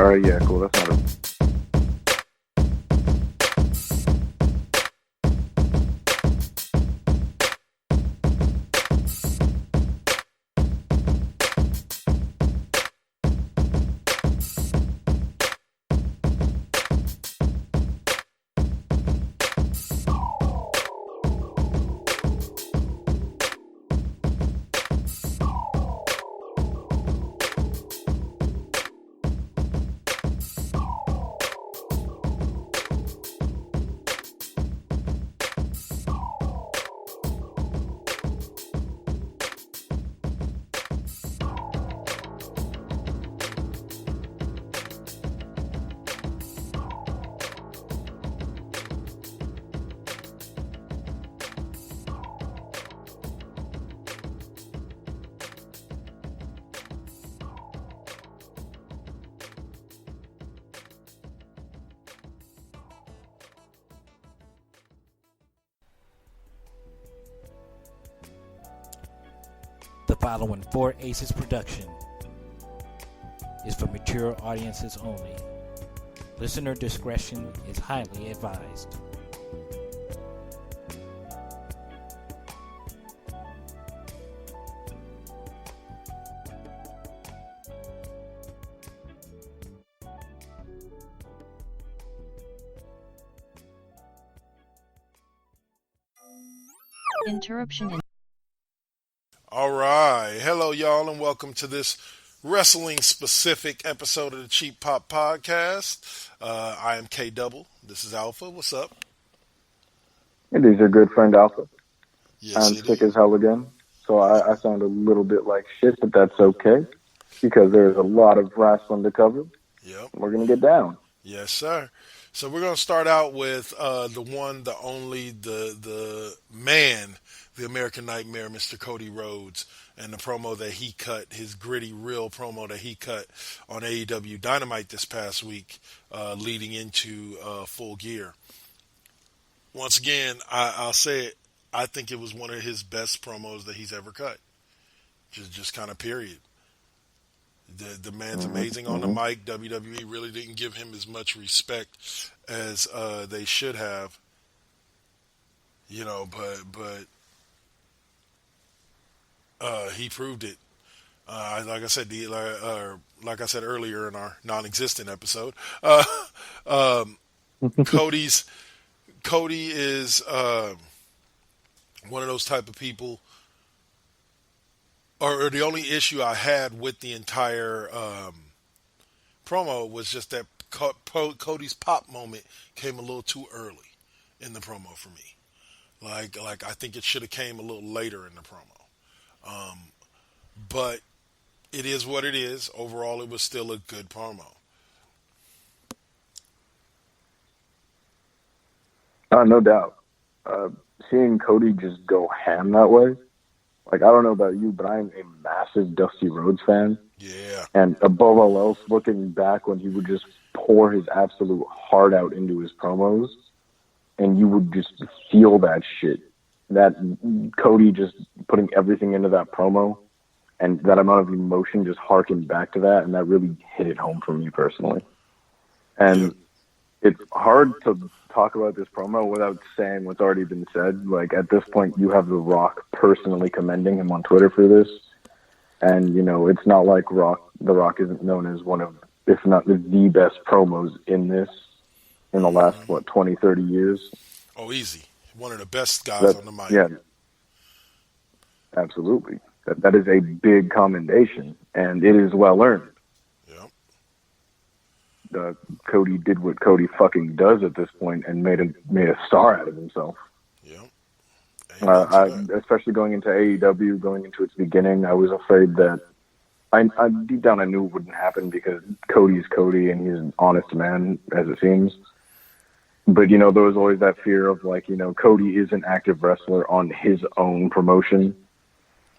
All right, yeah, cool. That's not a The following Four Aces production is for mature audiences only. Listener discretion is highly advised. Interruption. All right. Hello, y'all, and welcome to this wrestling-specific episode of the Cheap Pop Podcast. I am K-Double. This is Alpha. What's up? It is your good friend Alpha. Yes, I'm sick as hell again, so I sound a little bit like shit, but that's okay, because there's a lot of wrestling to cover. Yep. We're going to get down. Yes, sir. So we're going to start out with the one, the only, the man, the American Nightmare, Mr. Cody Rhodes, and the promo that he cut, his gritty, real promo that he cut on AEW Dynamite this past week, leading into Full Gear. Once again, I'll say it, I think it was one of his best promos that he's ever cut. Just kind of period. The man's amazing on the mic. WWE really didn't give him as much respect as they should have. You know, but he proved it. Like I said, like I said earlier in our non-existent episode, Cody is one of those type of people. Or the only issue I had with the entire promo was just that Cody's pop moment came a little too early in the promo for me. Like I think it should have came a little later in the promo. But it is what it is. Overall, it was still a good promo. No doubt. Seeing Cody just go ham that way. Like, I don't know about you, but I'm a massive Dusty Rhodes fan. Yeah. And above all else, looking back when he would just pour his absolute heart out into his promos, and you would just feel that shit. That Cody just putting everything into that promo, and that amount of emotion just harkened back to that, and that really hit it home for me personally. And it's hard to talk about this promo without saying what's already been said. Like, at this point, you have The Rock personally commending him on Twitter for this. And, you know, it's not like The Rock isn't known as one of, if not the best promos in this in the last, 20, 30 years. Oh, easy. One of the best guys on the mic. Yeah, absolutely. That is a big commendation, and it is well earned. Cody did what Cody fucking does at this point and made a star out of himself. Yeah. Especially going into AEW, going into its beginning, I was afraid that I deep down I knew it wouldn't happen because Cody's Cody and he's an honest man, as it seems. But, you know, there was always that fear of, like, you know, Cody is an active wrestler on his own promotion.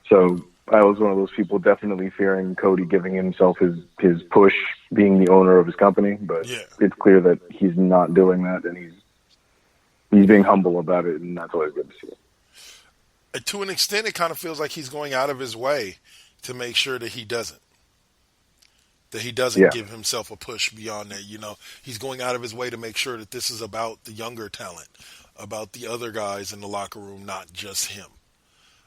So I was one of those people definitely fearing Cody giving himself his push, being the owner of his company. But It's clear that he's not doing that, and he's being humble about it, and that's always good to see. To an extent, it kind of feels like he's going out of his way to make sure that he doesn't. that he doesn't Yeah. give himself a push beyond that. He's going out of his way to make sure that this is about the younger talent, about the other guys in the locker room, not just him.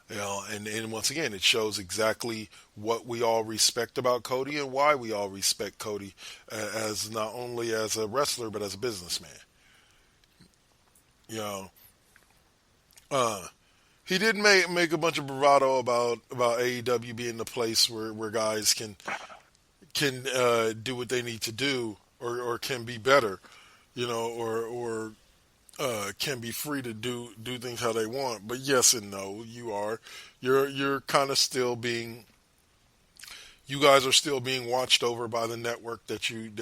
And once again, it shows exactly what we all respect about Cody and why we all respect Cody as not only as a wrestler but as a businessman. You know, he did make a bunch of bravado about AEW being the place where guys can do what they need to do or can be better, or can be free to do things how they want. But yes and no, you're kind of still being, you guys are still being watched over by the network that you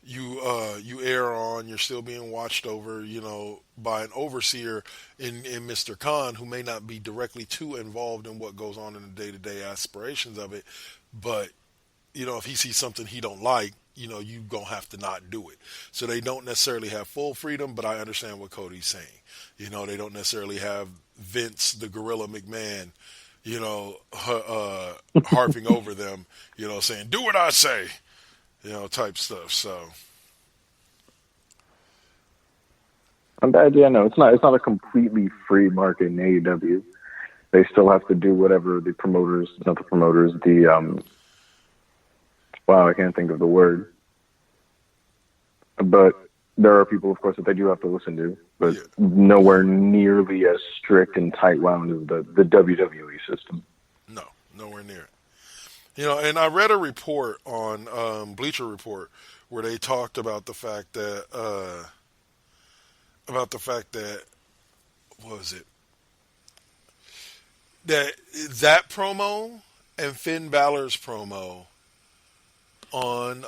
you air on. You're still being watched over, by an overseer in Mr. Khan, who may not be directly too involved in what goes on in the day-to-day aspirations of it, but if he sees something he don't like, you gonna have to not do it. So they don't necessarily have full freedom, but I understand what Cody's saying. They don't necessarily have Vince, the Gorilla McMahon, harping over them, saying, do what I say, type stuff. So. Yeah, no, it's not a completely free market in AEW. They still have to do whatever the promoters, not the promoters, wow, I can't think of the word. But there are people, of course, that they do have to listen to, but nowhere nearly as strict and tight-wound as the WWE system. No, nowhere near it. And I read a report on Bleacher Report where they talked about the fact that what was it? That promo and Finn Balor's promo on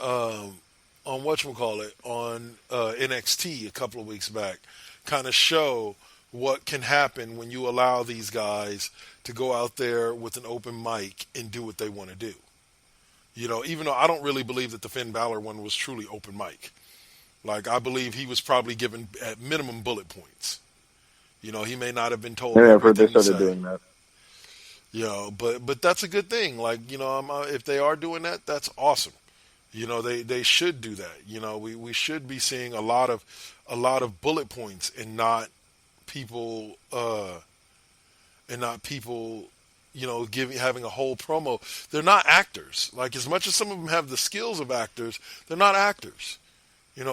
whatchamacallit, on NXT a couple of weeks back, kind of show what can happen when you allow these guys to go out there with an open mic and do what they want to do. Even though I don't really believe that the Finn Balor one was truly open mic. Like, I believe he was probably given at minimum bullet points. He may not have been told Yeah, I've heard they everything to started say. doing that. But that's a good thing. Like, if they are doing that, that's awesome. They should do that. We should be seeing a lot of bullet points and not people having a whole promo. They're not actors. Like, as much as some of them have the skills of actors, they're not actors.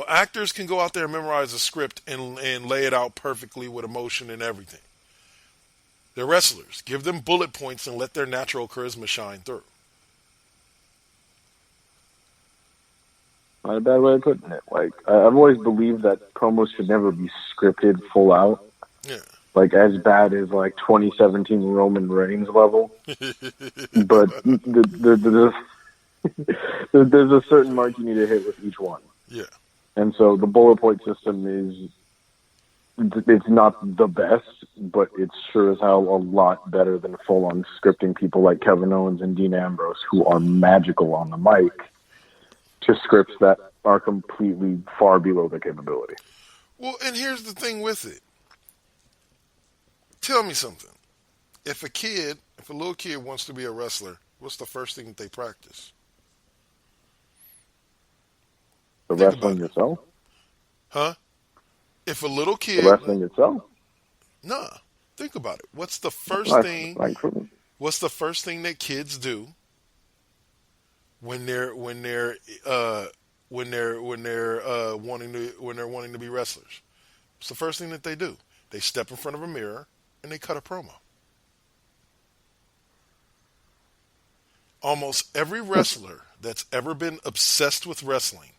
Actors can go out there and memorize a script and lay it out perfectly with emotion and everything. They're wrestlers. Give them bullet points and let their natural charisma shine through. Not a bad way of putting it. Like, I've always believed that promos should never be scripted full out. Yeah. Like, as bad as, 2017 Roman Reigns level. But there's a certain mark you need to hit with each one. Yeah. And so the bullet point system it's not the best, but it's sure as hell a lot better than full-on scripting people like Kevin Owens and Dean Ambrose, who are magical on the mic, to scripts that are completely far below their capability. Well, and here's the thing with it. Tell me something. If a little kid wants to be a wrestler, what's the first thing that they practice? The wrestling itself? Huh? If a little kid... The wrestling itself? Nah. Think about it. What's the first thing... What's the first thing that kids do when they're wanting to be wrestlers? What's the first thing that they do? They step in front of a mirror and they cut a promo. Almost every wrestler that's ever been obsessed with wrestling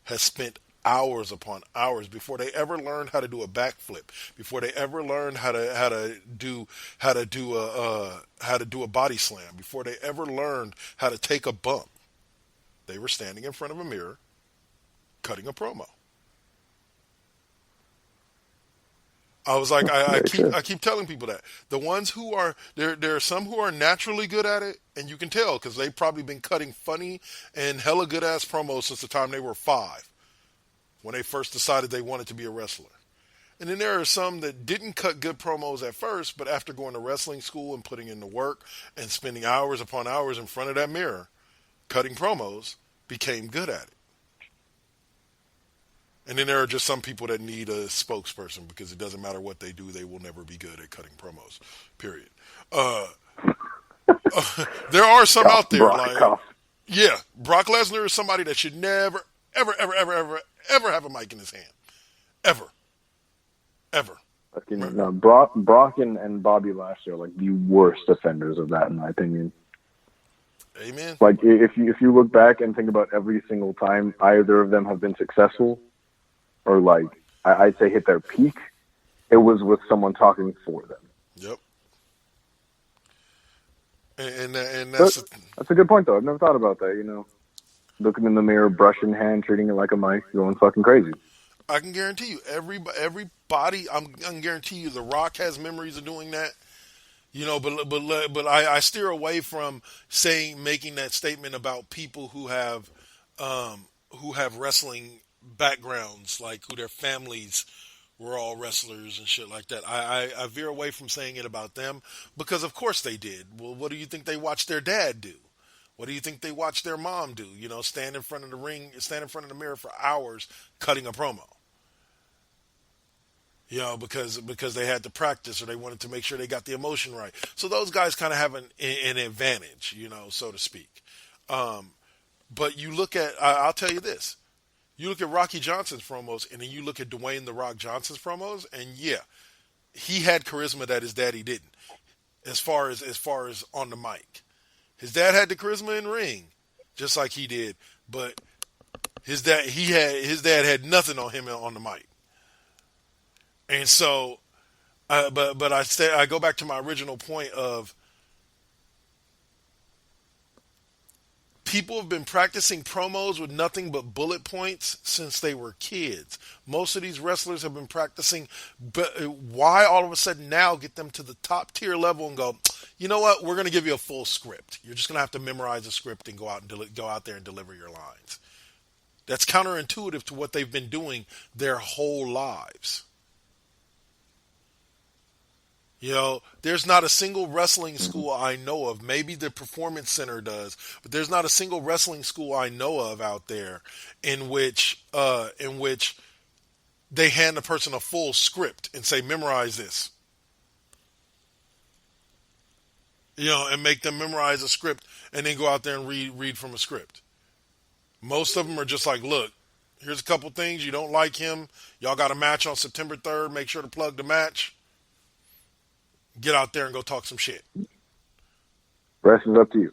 has spent hours upon hours before they ever learned how to do a backflip, before they ever learned how to do a body slam, before they ever learned how to take a bump. They were standing in front of a mirror, cutting a promo. I was like, I keep telling people that the ones who are there are some who are naturally good at it, and you can tell because they've probably been cutting funny and hella good ass promos since the time they were 5, when they first decided they wanted to be a wrestler. And then there are some that didn't cut good promos at first, but after going to wrestling school and putting in the work and spending hours upon hours in front of that mirror, cutting promos became good at it. And then there are just some people that need a spokesperson because it doesn't matter what they do, they will never be good at cutting promos. Period. There are some out there like, yeah, Brock Lesnar is somebody that should never, ever, ever, ever, ever, ever have a mic in his hand. Ever. Ever. No, Brock and Bobby Lashley are like the worst offenders of that, in my opinion. Amen. Like if you look back and think about every single time either of them have been successful, or like I'd say hit their peak, it was with someone talking for them. Yep. And that's a good point though. I've never thought about that. You know, looking in the mirror, brush in hand, treating it like a mic, going fucking crazy. I can guarantee you, everybody. I can guarantee you, The Rock has memories of doing that. You know, but I steer away from making that statement about people who have wrestling backgrounds, like who their families were all wrestlers and shit like that. I veer away from saying it about them because of course they did. Well, what do you think they watched their dad do? What do you think they watched their mom do? You know, stand in front of the ring, stand in front of the mirror for hours cutting a promo. You know, because they had to practice or they wanted to make sure they got the emotion right. So those guys kind of have an advantage, you know, so to speak. But you look at, I'll tell you this. You look at Rocky Johnson's promos and then you look at Dwayne "The Rock" Johnson's promos, and yeah, he had charisma that his daddy didn't. As far as on the mic, his dad had the charisma in ring, just like he did. But his dad had nothing on him on the mic. And so, but I go back to my original point of people have been practicing promos with nothing but bullet points since they were kids. Most of these wrestlers have been practicing, but why all of a sudden now get them to the top tier level and go, you know what, we're going to give you a full script. You're just going to have to memorize a script and go out there and deliver your lines. That's counterintuitive to what they've been doing their whole lives. You know, there's not a single wrestling school I know of. Maybe the Performance Center does, but there's not a single wrestling school I know of out there in which they hand the person a full script and say, memorize this. You know, and make them memorize a script and then go out there and read from a script. Most of them are just like, look, here's a couple things. You don't like him. Y'all got a match on September 3rd. Make sure to plug the match. Get out there and go talk some shit. Rest is up to you.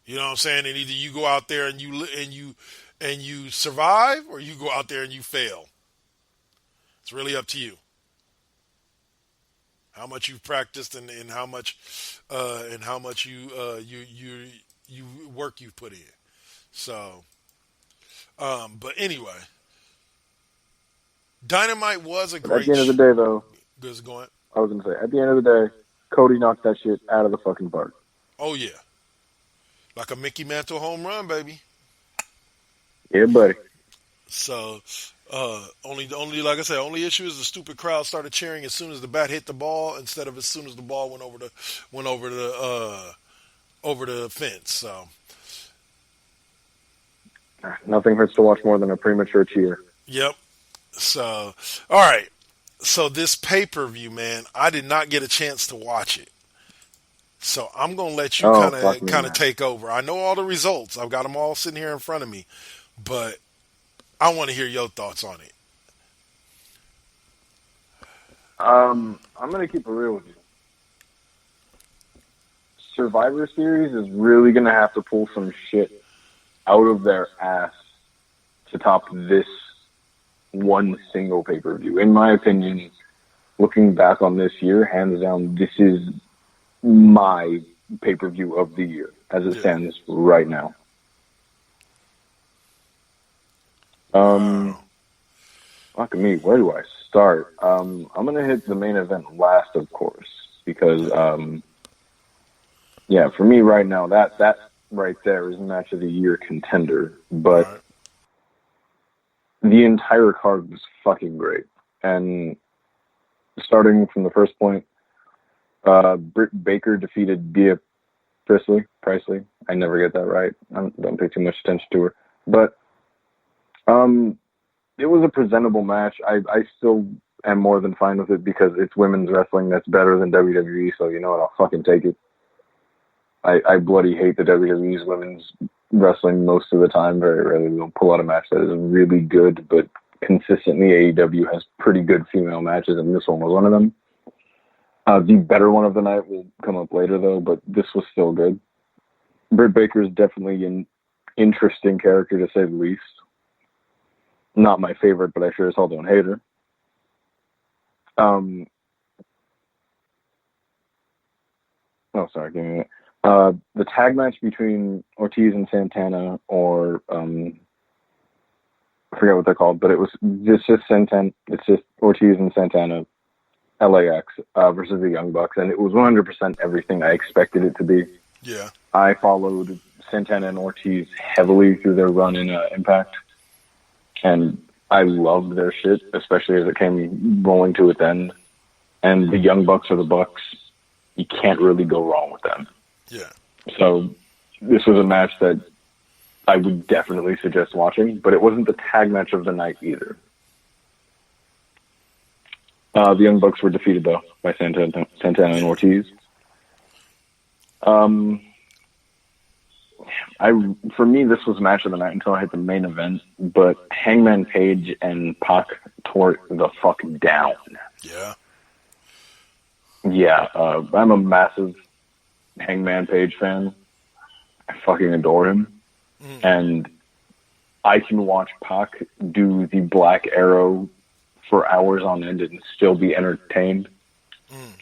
You know what I'm saying? And either you go out there and you survive, or you go out there and you fail. It's really up to you. How much you've practiced and how much you work you've put in. So, but anyway, Dynamite was a great. At the end of the day, though, Goes going. I was gonna say, at the end of the day, Cody knocked that shit out of the fucking park. Oh yeah, like a Mickey Mantle home run, baby. Yeah, buddy. So, only like I said, only issue is the stupid crowd started cheering as soon as the bat hit the ball instead of as soon as the ball went over the fence. So, nothing hurts to watch more than a premature cheer. Yep. So, all right. So this pay-per-view, man, I did not get a chance to watch it. So I'm going to let you kind of take over. I know all the results. I've got them all sitting here in front of me. But I want to hear your thoughts on it. I'm going to keep it real with you. Survivor Series is really going to have to pull some shit out of their ass to top this one single pay-per-view. In my opinion, looking back on this year, hands down, this is my pay-per-view of the year as it stands right now. Fuck me, where do I start? I'm going to hit the main event last, of course, because, for me right now, that right there is match of the year contender, but the entire card was fucking great. And starting from the first point, Britt Baker defeated Bea Priceley. I never get that right. I don't pay too much attention to her. But it was a presentable match. I still am more than fine with it because it's women's wrestling that's better than WWE, so you know what, I'll fucking take it. I bloody hate the WWE's women's wrestling most of the time. Very rarely they'll pull out a match that is really good, but consistently AEW has pretty good female matches, and this one was one of them. The better one of the night will come up later, though, but this was still good. Britt Baker is definitely an interesting character, to say the least. Not my favorite, but I sure as hell don't hate her. Give me a minute. The tag match between Ortiz and Santana, or I forget what they're called, but it's just Ortiz and Santana, LAX versus the Young Bucks, and it was 100% everything I expected it to be. Yeah. I followed Santana and Ortiz heavily through their run in Impact, and I loved their shit, especially as it came rolling to its end. And the Young Bucks are the Bucks. You can't really go wrong with them. Yeah. So this was a match that I would definitely suggest watching, but it wasn't the tag match of the night either. The Young Bucks were defeated, though, by Santana and Ortiz. For me, this was match of the night until I hit the main event, but Hangman Page and Pac tore the fuck down. Yeah. Yeah, I'm a massive Hangman Page fan. I fucking adore him. And I can watch Pac do the Black Arrow for hours on end and still be entertained.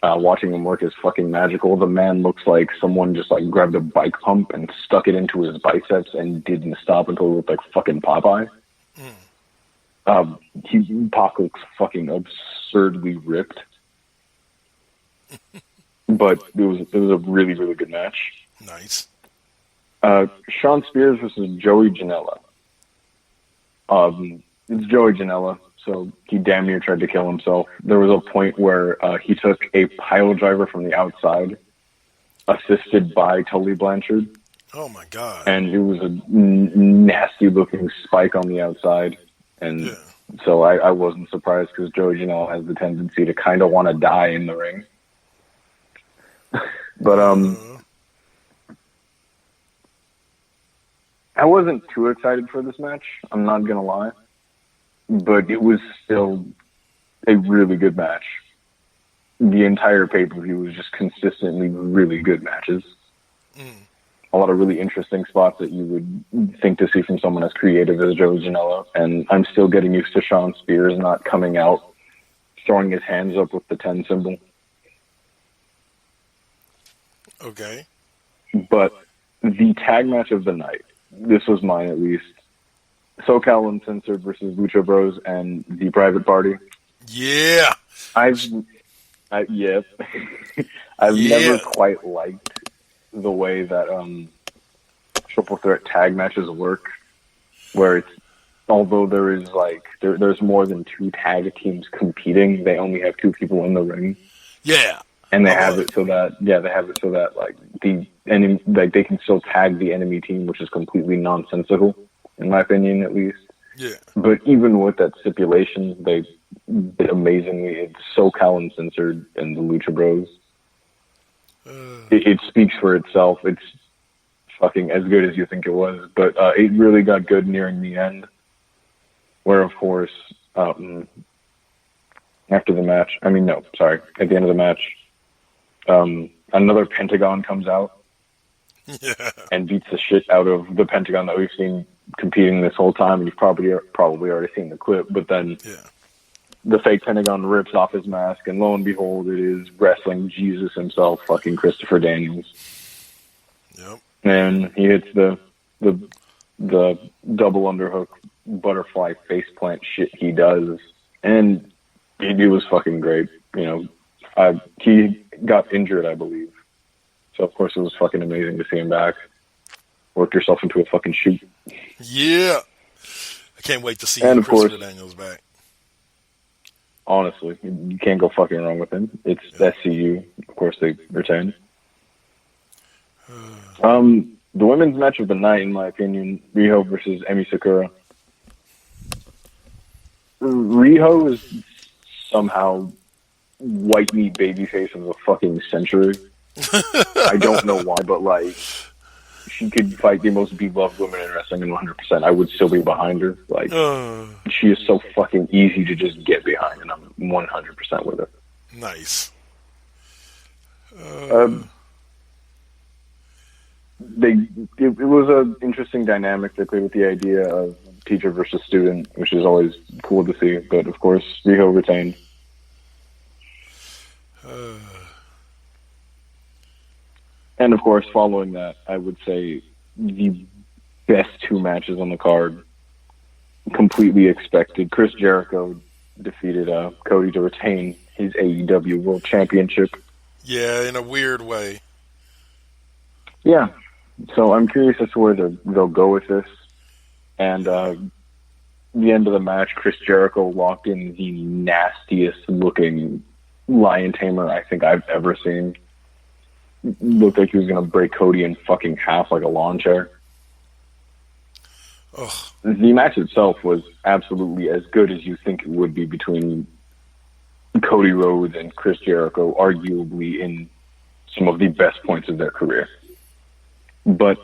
Watching him work is fucking magical. The man looks like someone just like grabbed a bike pump and stuck it into his biceps and didn't stop until he looked like fucking Popeye. Pac looks fucking absurdly ripped. But it was a really, really good match. Nice. Sean Spears versus Joey Janela. It's Joey Janela, so he damn near tried to kill himself. There was a point where he took a pile driver from the outside, assisted by Tully Blanchard. Oh my god! And it was a nasty-looking spike on the outside, and so I wasn't surprised because Joey Janela has the tendency to kind of want to die in the ring. But I wasn't too excited for this match. I'm not gonna lie, but it was still a really good match. The entire pay-per-view was just consistently really good matches. A lot of really interesting spots that you would think to see from someone as creative as Joey Janela. And I'm still getting used to Sean Spears not coming out, throwing his hands up with the 10 symbol. Okay. But the tag match of the night, this was mine at least. SoCal Uncensored versus Lucha Bros and the Private Party. Yeah. I've never quite liked the way that triple threat tag matches work, where it's, although there is there's more than two tag teams competing, they only have two people in the ring. Yeah. And they have it so that they can still tag the enemy team, which is completely nonsensical, in my opinion, at least. Yeah. But even with that stipulation, they did amazingly. It's SoCal Uncensored and the Lucha Bros. It speaks for itself. It's fucking as good as you think it was. But it really got good nearing the end, where, of course, at the end of the match, another Pentagon comes out and beats the shit out of the Pentagon that we've seen competing this whole time, and you've probably already seen the clip. But then the fake Pentagon rips off his mask, and lo and behold, it is wrestling Jesus himself, fucking Christopher Daniels. Yep. And he hits the double underhook butterfly faceplant shit he does, and it was fucking great. You know, he got injured, I believe. So, of course, it was fucking amazing to see him back. Work yourself into a fucking shoot. Yeah. I can't wait to see Christopher Daniels back. Honestly, you can't go fucking wrong with him. It's SCU. Of course, they retain. The women's match of the night, in my opinion, Riho versus Emi Sakura. Riho is somehow white meat babyface of the fucking century. I don't know why, but like, she could fight the most beloved women in wrestling, and 100%, I would still be behind her. Like, she is so fucking easy to just get behind, and I'm 100% with her. Nice. It was an interesting dynamic. They played with the idea of teacher versus student, which is always cool to see. But of course, Riho retained. And of course, following that, I would say the best two matches on the card, completely expected. Chris Jericho defeated Cody to retain his AEW World Championship. Yeah, in a weird way. Yeah. So I'm curious as to where they'll go with this. And the end of the match, Chris Jericho locked in the nastiest looking lion tamer I think I've ever seen. Looked like he was going to break Cody in fucking half like a lawn chair. Ugh. The match itself was absolutely as good as you think it would be between Cody Rhodes and Chris Jericho, arguably in some of the best points of their career. But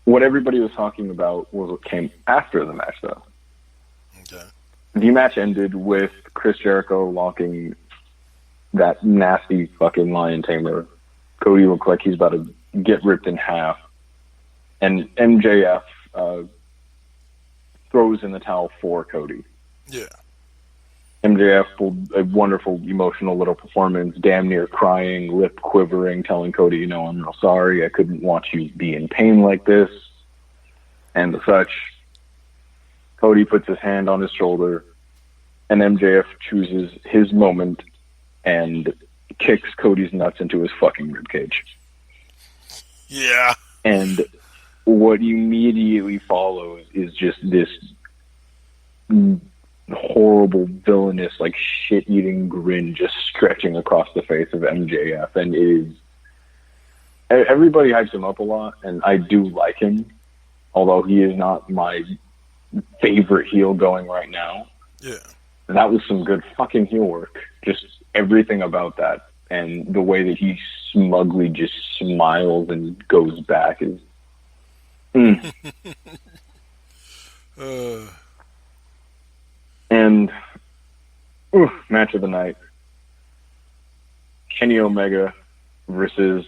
what everybody was talking about was what came after the match, though. Okay. The match ended with Chris Jericho locking that nasty fucking lion tamer. Cody looked like he's about to get ripped in half. And MJF throws in the towel for Cody. Yeah. MJF pulled a wonderful, emotional little performance, damn near crying, lip quivering, telling Cody, I'm real sorry. I couldn't watch you be in pain like this, and such. Cody puts his hand on his shoulder, and MJF chooses his moment and kicks Cody's nuts into his fucking ribcage. Yeah. And what immediately follows is just this horrible, villainous, like shit-eating grin just stretching across the face of MJF, and it is. Everybody hypes him up a lot, and I do like him, although he is not my favorite heel going right now. Yeah. That was some good fucking heel work. Just everything about that, and the way that he smugly just smiles and goes back is. And match of the night, Kenny Omega versus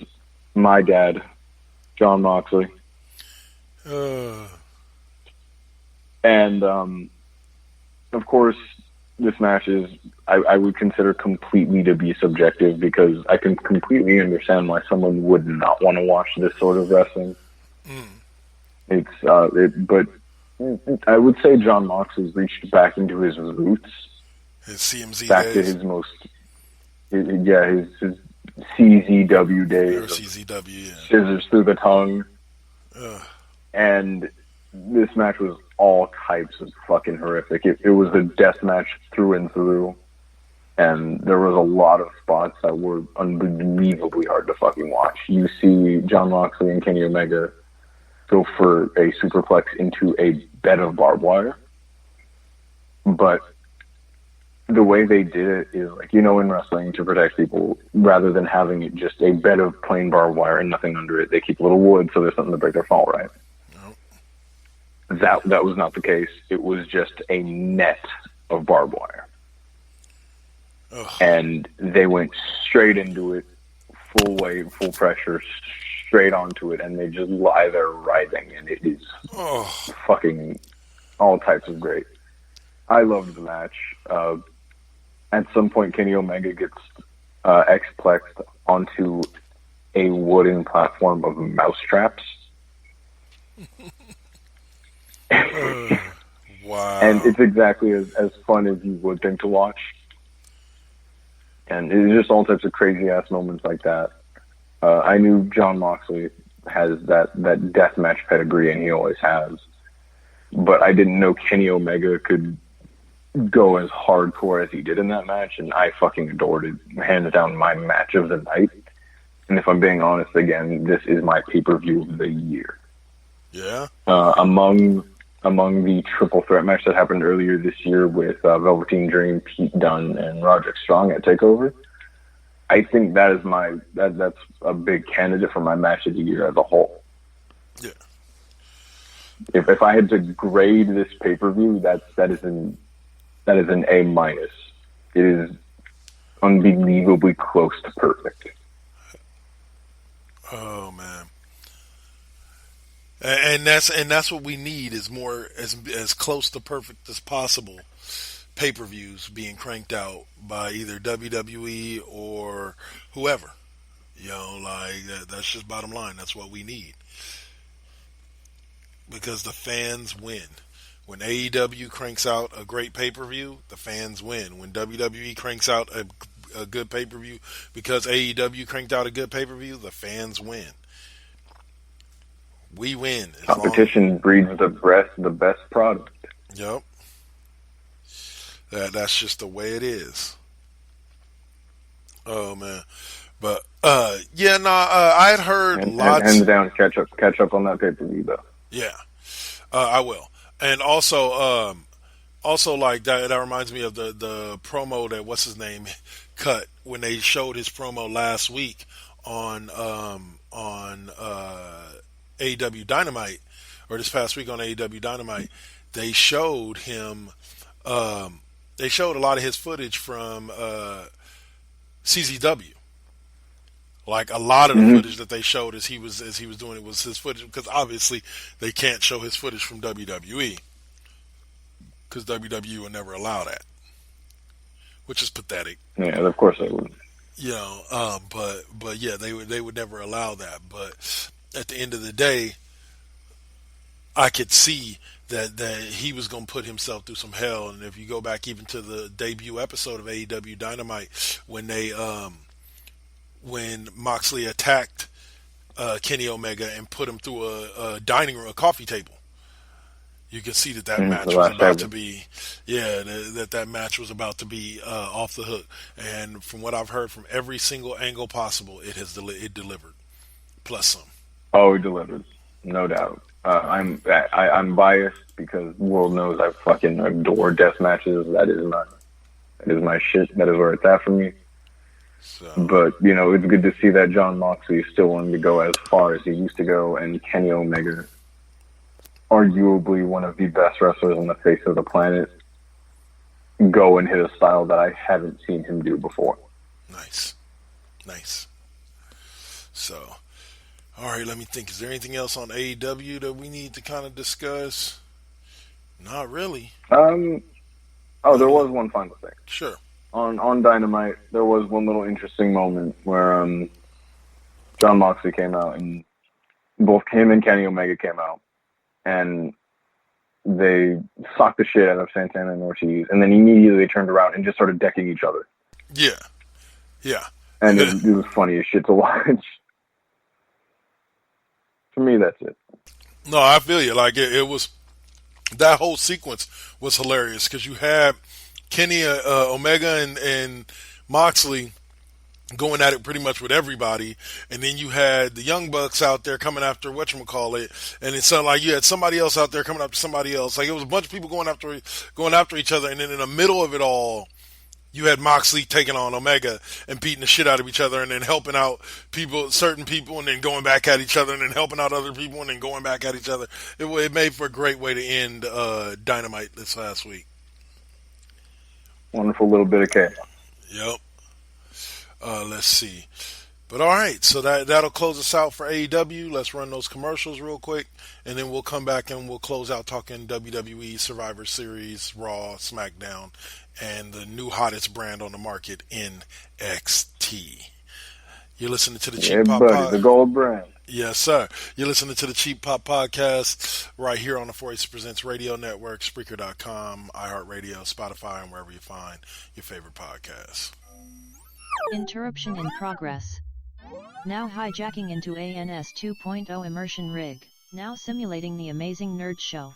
my dad, John Moxley. And of course, this match is I would consider completely to be subjective, because I can completely understand why someone would not want to watch this sort of wrestling. But I would say John Moxley's reached back into his roots. His CMZ back days. to his most, his CZW days. Or CZW, yeah. Scissors through the tongue. And this match was all types of fucking horrific. It was a death match through and through. And there was a lot of spots that were unbelievably hard to fucking watch. You see John Moxley and Kenny Omega go for a superplex into a bed of barbed wire. But the way they did it is, like, in wrestling, to protect people, rather than having it just a bed of plain barbed wire and nothing under it, they keep a little wood so there's something to break their fall, right? Nope. That was not the case. It was just a net of barbed wire. Ugh. And they went straight into it, full weight, full pressure, straight onto it, and they just lie there writhing, and it is fucking all types of great. I loved the match. At some point, Kenny Omega gets X-plexed onto a wooden platform of mousetraps. Wow. And it's exactly as fun as you would think to watch. And it's just all types of crazy-ass moments like that. I knew John Moxley has that deathmatch pedigree, and he always has. But I didn't know Kenny Omega could go as hardcore as he did in that match, and I fucking adored it. Hands down, my match of the night. And if I'm being honest, again, this is my pay-per-view of the year. Yeah. Among the triple threat match that happened earlier this year with Velveteen Dream, Pete Dunne, and Roderick Strong at TakeOver, I think that is that's a big candidate for my match of the year as a whole. Yeah. If I had to grade this pay-per-view, that is an A minus. It is unbelievably close to perfect. Oh man. And that's what we need is more as close to perfect as possible pay-per-views being cranked out by either WWE or whoever. You know, like that's just bottom line. That's what we need. Because the fans win. When AEW cranks out a great pay-per-view, the fans win. When WWE cranks out a good pay-per-view because AEW cranked out a good pay-per-view, the fans win. We win. Competition breeds the best product. Yep. That's just the way it is. Oh man. But I had heard lots. Hands down, catch up on that pay-per-view though. Yeah, I will. And also like that reminds me of the promo that what's his name cut when they showed his promo last week on AEW Dynamite, or this past week on AEW Dynamite. They showed him. They showed a lot of his footage from CZW. Like a lot of the footage that they showed as he was doing it was his footage, because obviously they can't show his footage from WWE because WWE would never allow that, which is pathetic. Yeah, of course they would. You know, but yeah, they would never allow that. But at the end of the day, I could see that he was going to put himself through some hell. And if you go back even to the debut episode of AEW Dynamite, when Moxley attacked Kenny Omega and put him through a dining room, a coffee table, you can see that match was about to be, that match was about to be off the hook. And from what I've heard from every single angle possible, it delivered, plus some. Oh, it delivered, no doubt. I'm biased because world knows I fucking adore death matches. That is my shit. That is where it's at for me. So. But, you know, it's good to see that Jon Moxley is still wanting to go as far as he used to go, and Kenny Omega, arguably one of the best wrestlers on the face of the planet, go and hit a style that I haven't seen him do before. Nice. So, all right, let me think. Is there anything else on AEW that we need to kind of discuss? Not really. There was one final thing. Sure. On Dynamite, there was one little interesting moment where Jon Moxley came out, and both him and Kenny Omega came out, and they socked the shit out of Santana and Ortiz, and then immediately they turned around and just started decking each other. Yeah. And it was funny as shit to watch. For me, that's it. No, I feel you. Like it was, that whole sequence was hilarious because you had Kenny Omega and Moxley going at it pretty much with everybody, and then you had the Young Bucks out there coming after whatchamacallit, and it sounded like you had somebody else out there coming after somebody else. Like it was a bunch of people going after each other, and then in the middle of it all, you had Moxley taking on Omega and beating the shit out of each other, and then helping out certain people, and then going back at each other, and then helping out other people, and then going back at each other. It made for a great way to end Dynamite this last week. Wonderful little bit of chaos. Yep. Let's see. But all right, so that'll close us out for AEW. Let's run those commercials real quick, and then we'll come back and we'll close out talking WWE, Survivor Series, Raw, SmackDown, and the new hottest brand on the market, NXT. You're listening to the Cheap Pop Podcast. The gold brand. Yes, sir. You're listening to the Cheap Pop Podcast right here on the 4Aces Presents Radio Network, Spreaker.com, iHeartRadio, Spotify, and wherever you find your favorite podcasts. Interruption in progress. Now hijacking into ANS 2.0 immersion rig. Now simulating the Amazing Nerd Show.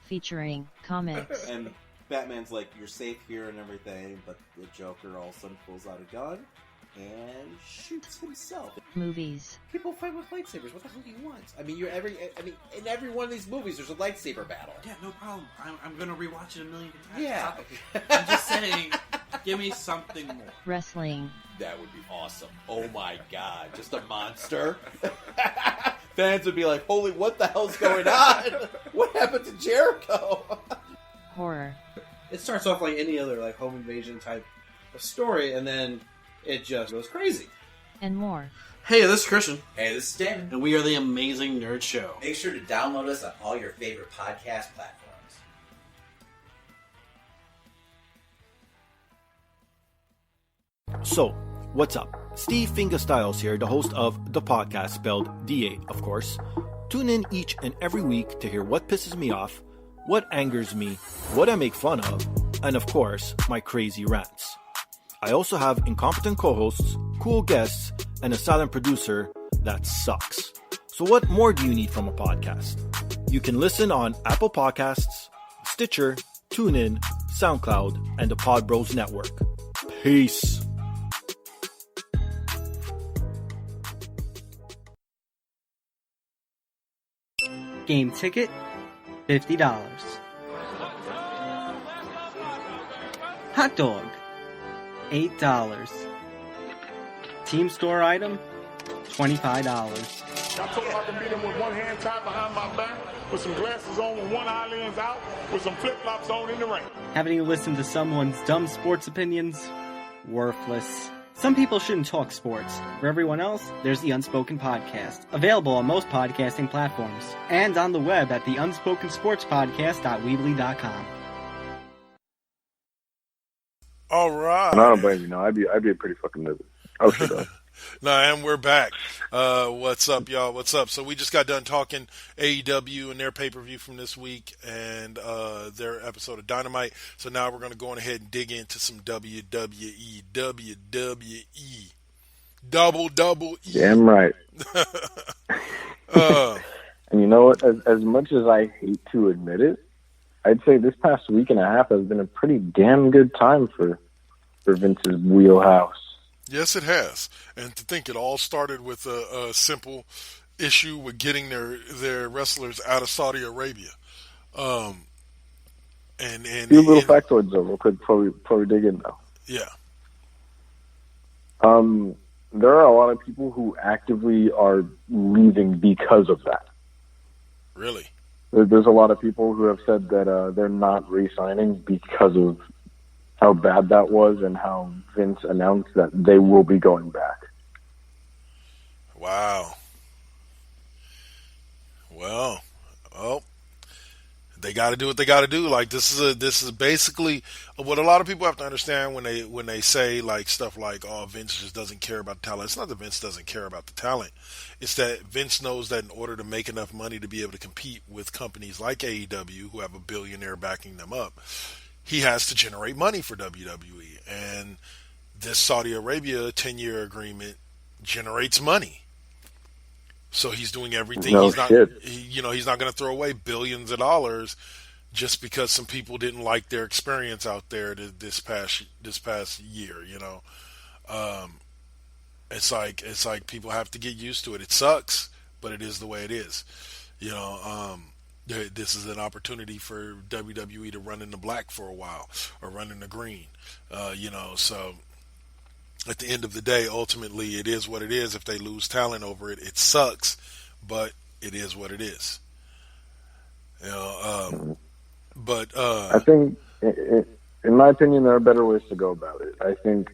Featuring comics. And Batman's like, you're safe here and everything, but the Joker all of a sudden pulls out a gun. and shoots himself. Movies. People fight with lightsabers. What the hell do you want? I mean, in every one of these movies, there's a lightsaber battle. Yeah, no problem. I'm gonna rewatch it a million times. Yeah. I'm just saying, give me something more. Wrestling. That would be awesome. Oh my god, just a monster. Fans would be like, holy, what the hell's going on? What happened to Jericho? Horror. It starts off like any other like home invasion type of story, and then it just goes crazy. And more. Hey, this is Christian. Hey, this is Damon. And we are the Amazing Nerd Show. Make sure to download us on all your favorite podcast platforms. So, what's up? Steve Fingerstyles here, the host of the podcast, spelled DA, of course. Tune in each and every week to hear what pisses me off, what angers me, what I make fun of, and of course, my crazy rants. I also have incompetent co-hosts, cool guests, and a silent producer that sucks. So what more do you need from a podcast? You can listen on Apple Podcasts, Stitcher, TuneIn, SoundCloud, and the Pod Bros Network. Peace. Game ticket, $50. Hot dog, $8. Team store item, $25. I told him I can beat him with one hand tied behind my back, with some glasses on, with one eye lens out, with some flip-flops on in the ring. Having to listen to someone's dumb sports opinions? Worthless. Some people shouldn't talk sports. For everyone else, there's the Unspoken Podcast, available on most podcasting platforms, and on the web at the unsportspodcast.weebly.com. All right. And I don't blame you. No, I'd be pretty fucking nervous. Oh shit. No, and we're back. What's up, y'all? What's up? So we just got done talking AEW and their pay-per-view from this week and their episode of Dynamite. So now we're going to go on ahead and dig into some WWE. Double E. Damn right. And you know what? As much as I hate to admit it, I'd say this past week and a half has been a pretty damn good time for Vince's wheelhouse. Yes, it has. And to think it all started with a simple issue with getting their wrestlers out of Saudi Arabia. And a few little factoids though, real quick before we dig in though. Yeah. There are a lot of people who actively are leaving because of that. Really? There's a lot of people who have said that they're not re-signing because of how bad that was and how Vince announced that they will be going back. Wow. Well, they got to do what they got to do. Like this is basically what a lot of people have to understand when they say like stuff like, "Oh, Vince just doesn't care about the talent." It's not that Vince doesn't care about the talent. It's that Vince knows that in order to make enough money to be able to compete with companies like AEW, who have a billionaire backing them up, he has to generate money for WWE. And this Saudi Arabia 10-year agreement generates money. So he's doing everything. He's not going to throw away billions of dollars just because some people didn't like their experience out there this past year, It's like people have to get used to it. It sucks, but it is the way it is. This is an opportunity for WWE to run in the black for a while or run in the green, so at the end of the day, ultimately it is what it is. If they lose talent over it, it sucks, but it is what it is. I think, in my opinion, there are better ways to go about it. I think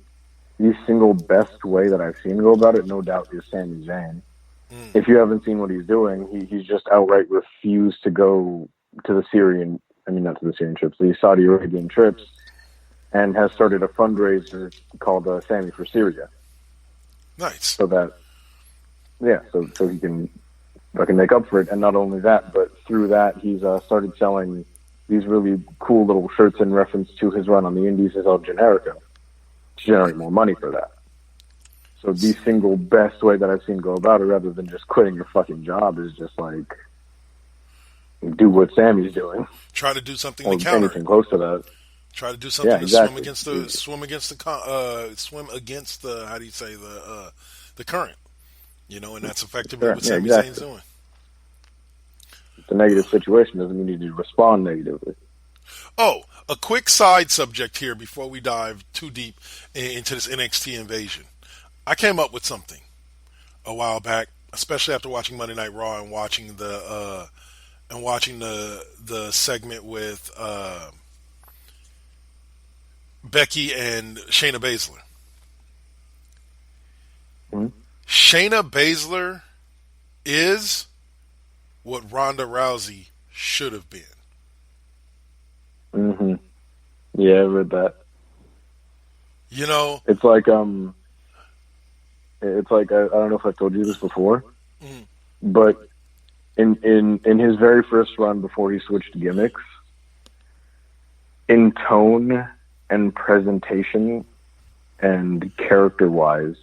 the single best way that I've seen go about it, no doubt, is Sami Zayn. If you haven't seen what he's doing, he's just outright refused to go to the Saudi Arabian trips, and has started a fundraiser called Sammy for Syria. Nice. So he can fucking make up for it. And not only that, but through that, he's started selling these really cool little shirts in reference to his run on the Indies as El Generico to generate more money for that. So the single best way that I've seen go about it, rather than just quitting your fucking job, is just like do what Sammy's doing. Try to do something or to counter anything close to that. Try to do something Yeah, to exactly. swim against the how do you say the current, and that's effectively Sure. what Yeah, Sami Zayn's exactly. doing. It's a negative situation doesn't mean you need to respond negatively. Oh, a quick side subject here before we dive too deep into this NXT invasion. I came up with something a while back, especially after watching Monday Night Raw and watching the segment with Becky and Shayna Baszler. Mm-hmm. Shayna Baszler is what Ronda Rousey should have been. Mm-hmm. Yeah, I read that. It's like I don't know if I've told you this before, but in his very first run before he switched gimmicks, in tone and presentation and character-wise,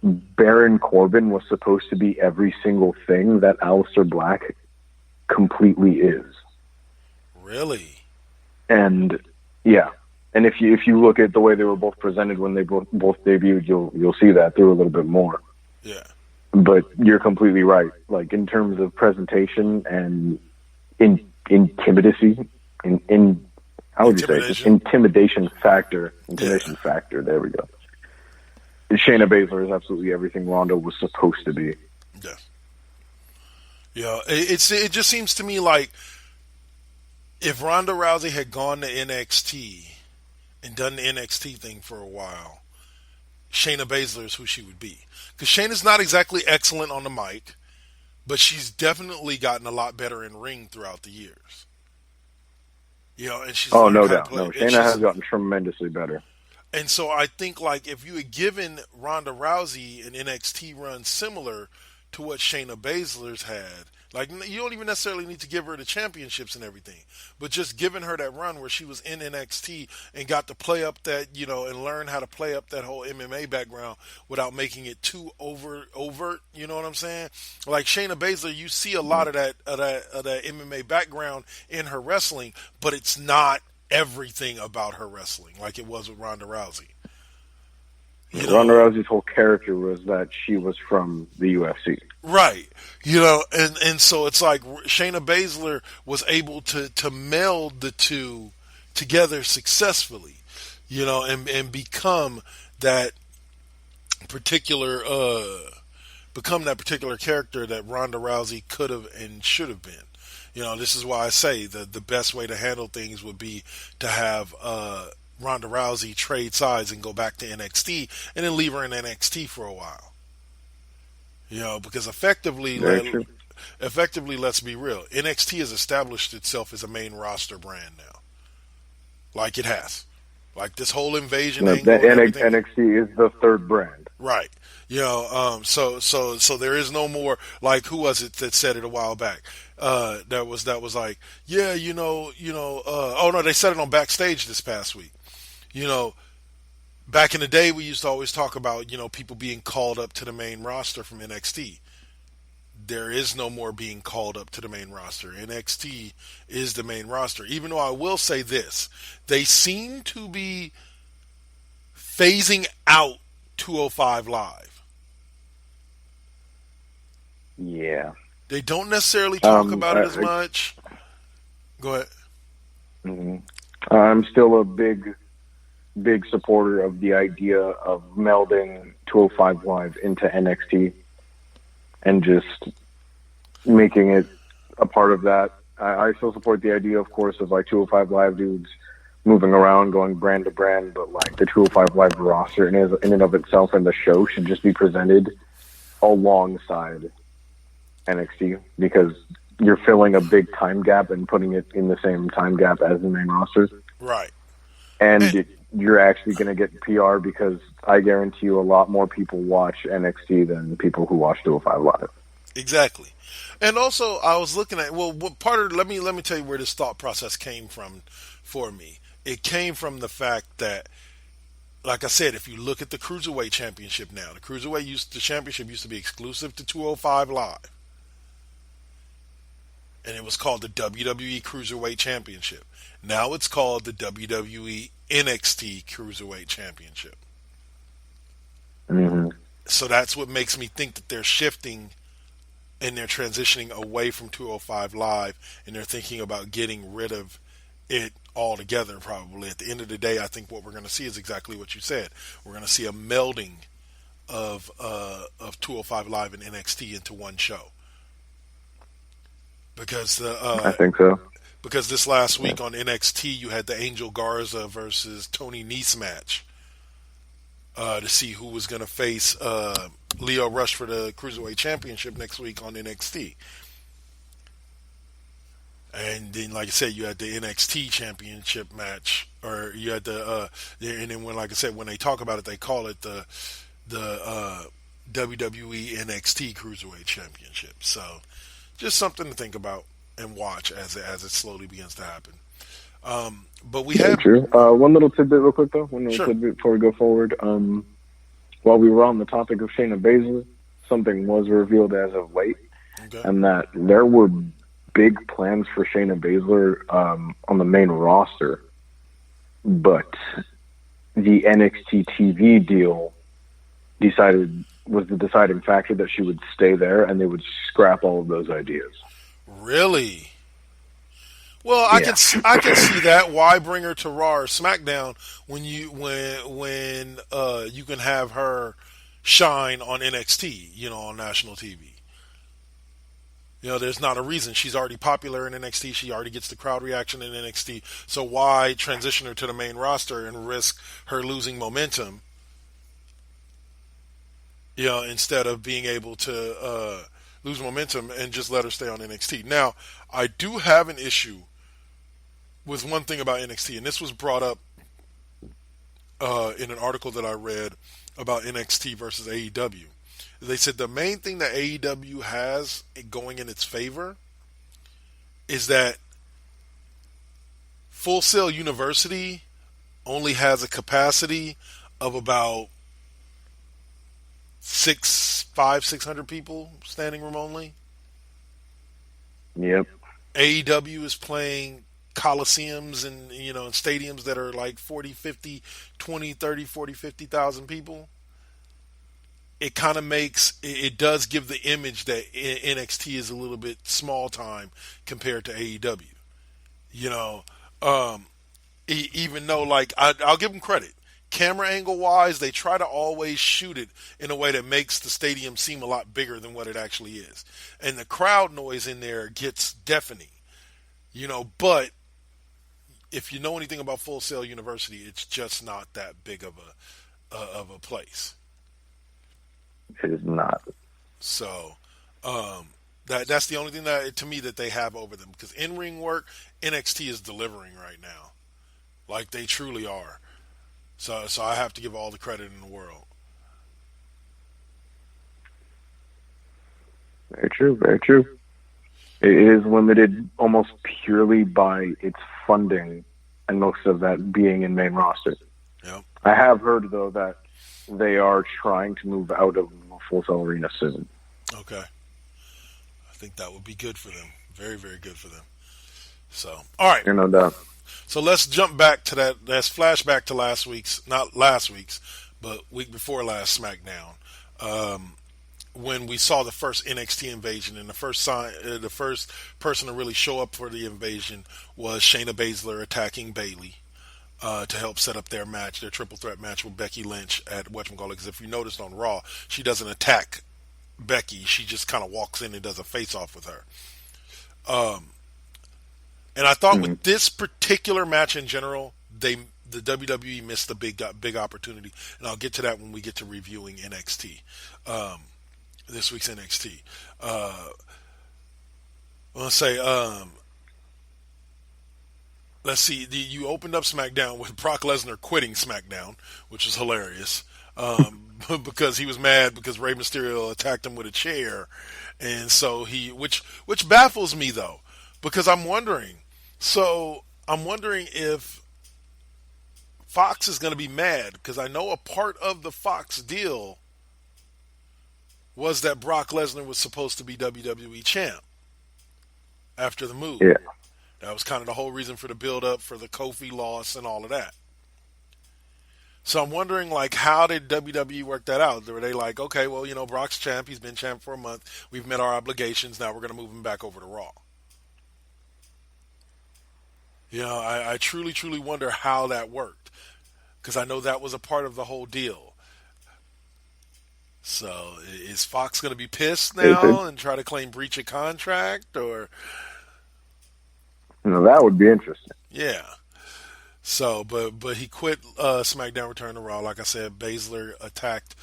Baron Corbin was supposed to be every single thing that Aleister Black completely is. Really? And yeah, and if you look at the way they were both presented when they both debuted, you'll see that through a little bit more. Yeah. But you're completely right. Like in terms of presentation and intimidacy, how would you say it? Intimidation factor. Factor. There we go. Shayna Baszler is absolutely everything Ronda was supposed to be. Yeah. Yeah. It just seems to me like if Ronda Rousey had gone to NXT and done the NXT thing for a while, Shayna Baszler is who she would be. Because Shayna's not exactly excellent on the mic, but she's definitely gotten a lot better in ring throughout the years. And she's no doubt. No, Shayna has gotten tremendously better. And so I think, like, if you had given Ronda Rousey an NXT run similar to what Shayna Baszler's had, like, you don't even necessarily need to give her the championships and everything, but just giving her that run where she was in NXT and got to play up that, and learn how to play up that whole MMA background without making it too overt, you know what I'm saying? Like Shayna Baszler, you see a lot of that MMA background in her wrestling, but it's not everything about her wrestling like it was with Ronda Rousey. Ronda Rousey's whole character was that she was from the UFC. Right. And so it's like Shayna Baszler was able to meld the two together successfully, and become that particular character that Ronda Rousey could have and should have been. This is why I say the best way to handle things would be to have Ronda Rousey trade sides and go back to NXT and then leave her in NXT for a while. Because effectively, let's be real, NXT has established itself as a main roster brand now. Like it has. Like this whole invasion angle. NXT is the third brand. Right. So there is no more, like, who was it that said it a while back? That was like, yeah, oh no, they said it on Backstage this past week. Back in the day, we used to always talk about, people being called up to the main roster from NXT. There is no more being called up to the main roster. NXT is the main roster. Even though I will say this, they seem to be phasing out 205 Live. Yeah. They don't necessarily talk about it as much. Go ahead. Mm-hmm. I'm still a big supporter of the idea of melding 205 Live into NXT and just making it a part of that. I still support the idea, of course, of like 205 Live dudes moving around, going brand to brand, but like the 205 Live roster in and of itself and the show should just be presented alongside NXT, because you're filling a big time gap and putting it in the same time gap as the main rosters. Right. And you're actually going to get PR, because I guarantee you a lot more people watch NXT than people who watch 205 Live. Exactly. And also, I was looking at, let me tell you where this thought process came from for me. It came from the fact that, like I said, if you look at the Cruiserweight Championship now, the Championship used to be exclusive to 205 Live. and it was called the WWE Cruiserweight Championship. Now it's called the WWE NXT Cruiserweight Championship. Mm-hmm. So that's what makes me think that they're shifting and they're transitioning away from 205 Live, and they're thinking about getting rid of it altogether, probably. At the end of the day, I think what we're going to see is exactly what you said. We're going to see a melding of 205 Live and NXT into one show. Because I think so. Because this last week on NXT, you had the Angel Garza versus Tony Nese match to see who was going to face Leo Rush for the Cruiserweight Championship next week on NXT. And then, like I said, you had the NXT Championship match, or you had the and then when, like I said, when they talk about it, they call it the WWE NXT Cruiserweight Championship. So, just something to think about and watch as it slowly begins to happen. But we have true. One little tidbit, real quick though. One little Sure. tidbit before we go forward. While we were on the topic of Shayna Baszler, something was revealed as of late, and that there were big plans for Shayna Baszler on the main roster, but the NXT TV deal was the deciding factor that she would stay there, and they would scrap all of those ideas. Really? Well, I can see that. Why bring her to Raw or SmackDown when you can have her shine on NXT, on national TV? There's not a reason. She's already popular in NXT. She already gets the crowd reaction in NXT. So why transition her to the main roster and risk her losing momentum? Instead of being able to lose momentum and just let her stay on NXT. Now, I do have an issue with one thing about NXT, and this was brought up in an article that I read about NXT versus AEW. They said the main thing that AEW has going in its favor is that Full Sail University only has a capacity of about 600 people, standing room only. Yep. AEW is playing coliseums and in stadiums that are like 40, 50, 20, 30, 40, 50,000 people. It kind of it does give the image that NXT is a little bit small time compared to AEW. Even though, like, I'll give them credit. Camera angle wise, they try to always shoot it in a way that makes the stadium seem a lot bigger than what it actually is. And the crowd noise in there gets deafening. But if you know anything about Full Sail University, it's just not that big of a place. It is not. So that's the only thing that to me that they have over them, because in-ring work, NXT is delivering right now, like they truly are. So I have to give all the credit in the world. Very true. Very true. It is limited almost purely by its funding, and most of that being in main roster. Yep. I have heard though that they are trying to move out of Full Sail Arena soon. Okay. I think that would be good for them. Very, very good for them. So, all right. No doubt. So let's jump back to that. Let's flash back to not last week's, but week before last SmackDown, when we saw the first NXT invasion, and the first person to really show up for the invasion was Shayna Baszler attacking Bayley to help set up their triple threat match with Becky Lynch at whatchamacallit. Because if you noticed on Raw, she doesn't attack Becky; she just kind of walks in and does a face off with her. And I thought with this particular match in general, the WWE missed a big opportunity, and I'll get to that when we get to reviewing NXT, this week's NXT. Let's see. You opened up SmackDown with Brock Lesnar quitting SmackDown, which was hilarious, because he was mad because Rey Mysterio attacked him with a chair, and so which baffles me though, because I'm wondering if Fox is going to be mad, because I know a part of the Fox deal was that Brock Lesnar was supposed to be WWE champ. after the move. Yeah. That was kind of the whole reason for the build-up for the Kofi loss and all of that. So I'm wondering, like, how did WWE work that out? Were they like, okay, well, you know, Brock's champ. He's been champ for a month. We've met our obligations. Now we're going to move him back over to Raw. You know, I truly, truly wonder how that worked. Because I know that was a part of the whole deal. So is Fox going to be pissed now and try to claim breach of contract? Or... You know, that would be interesting. Yeah. So, but he quit SmackDown, Return to Raw. Like I said, Baszler attacked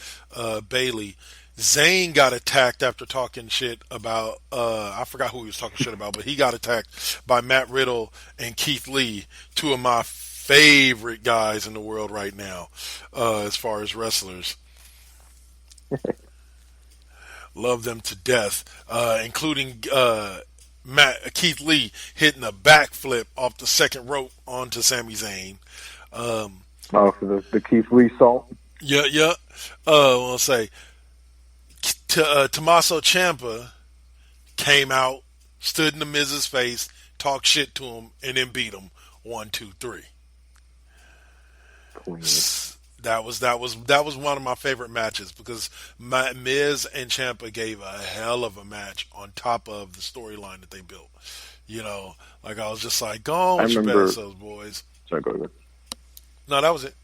Bayley. Zayn got attacked after talking shit about, I forgot who he was talking shit about, but he got attacked by Matt Riddle and Keith Lee, two of my favorite guys in the world right now, as far as wrestlers. Love them to death, including Keith Lee hitting a backflip off the second rope onto Sami Zayn. For the Keith Lee salt? Yeah. I'll say, Tommaso Ciampa came out, stood in the Miz's face, talked shit to him, and then beat him 1, 2, 3. Please. That was one of my favorite matches because Miz and Ciampa gave a hell of a match on top of the storyline that they built. You know, like I was just like, go on, those boys. Sorry, go ahead. No, that was it.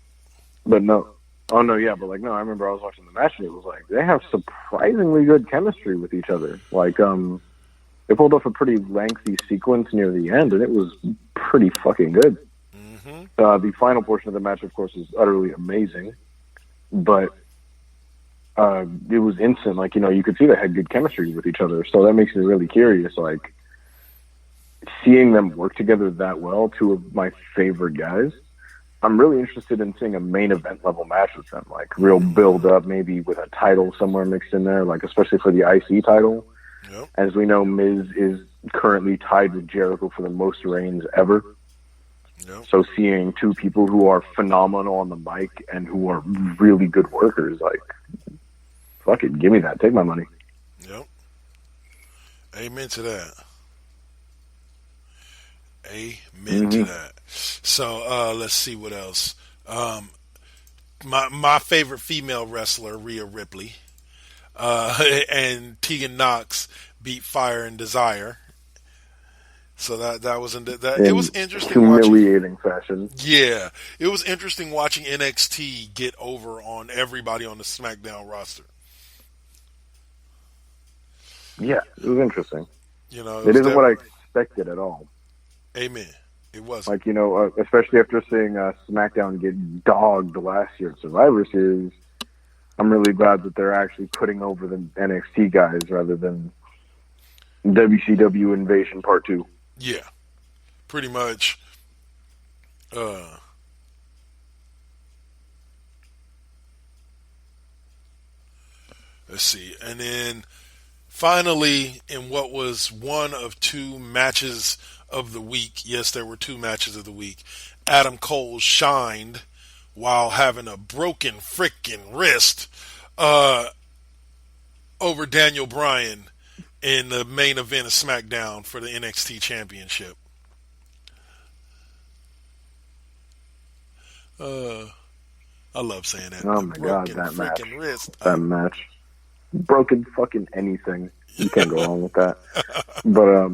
But no. Oh, no, yeah, but like, no, I remember I was watching the match and it was like, they have surprisingly good chemistry with each other. Like, they pulled off a pretty lengthy sequence near the end and it was pretty fucking good. The final portion of the match, of course, is utterly amazing, but it was instant. Like, you know, you could see they had good chemistry with each other, so that makes me really curious. Like, seeing them work together that well, two of my favorite guys, I'm really interested in seeing a main event level match with them, like real build up, maybe with a title somewhere mixed in there, like especially for the IC title. Yep. As we know, Miz is currently tied with Jericho for the most reigns ever. Yep. So seeing two people who are phenomenal on the mic and who are really good workers, like, fuck it, give me that. Take my money. Yep. Amen to that. Amen to that. So let's see what else. My favorite female wrestler, Rhea Ripley, and Tegan Knox beat Fire and Desire. So that was it was interesting. Humiliating fashion. Yeah, it was interesting watching NXT get over on everybody on the SmackDown roster. Yeah, it was interesting. You know, it isn't what I expected at all. Amen. It was like, you know, especially after seeing SmackDown get dogged last year at Survivor Series. I'm really glad that they're actually putting over the NXT guys rather than WCW Invasion Part 2. Yeah, pretty much. Let's see. And then finally, in what was one of two matches of the week, yes, there were two matches of the week, Adam Cole shined while having a broken freaking wrist over Daniel Bryan in the main event of SmackDown for the NXT Championship. I love saying that. Oh my god, that match. Wrist. That match. Broken fucking anything. You can't go wrong with that. But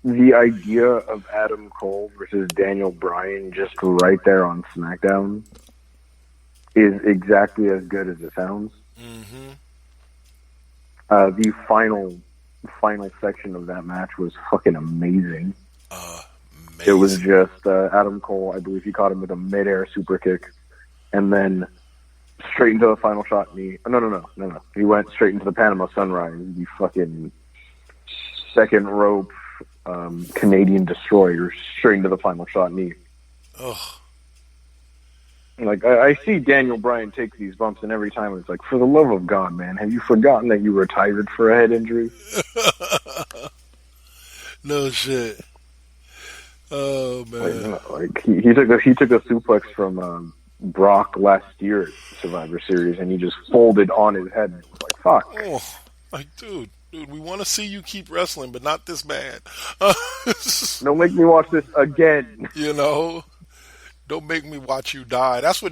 the idea of Adam Cole versus Daniel Bryan just right there on SmackDown is exactly as good as it sounds. Mm-hmm. The final section of that match was fucking amazing. It was just Adam Cole, I believe he caught him with a midair super kick, and then straight into the final shot knee. No. He went straight into the Panama Sunrise, the fucking second rope Canadian Destroyer, straight into the final shot knee. Ugh. Like, I see Daniel Bryan take these bumps, and every time it's like, for the love of God, man, have you forgotten that you retired for a head injury? No shit. Oh man! Like he took a suplex from Brock last year at Survivor Series, and he just folded on his head. And was like, fuck. Oh, like, dude. Dude, we want to see you keep wrestling, but not this bad. Don't make me watch this again. You know, don't make me watch you die. That's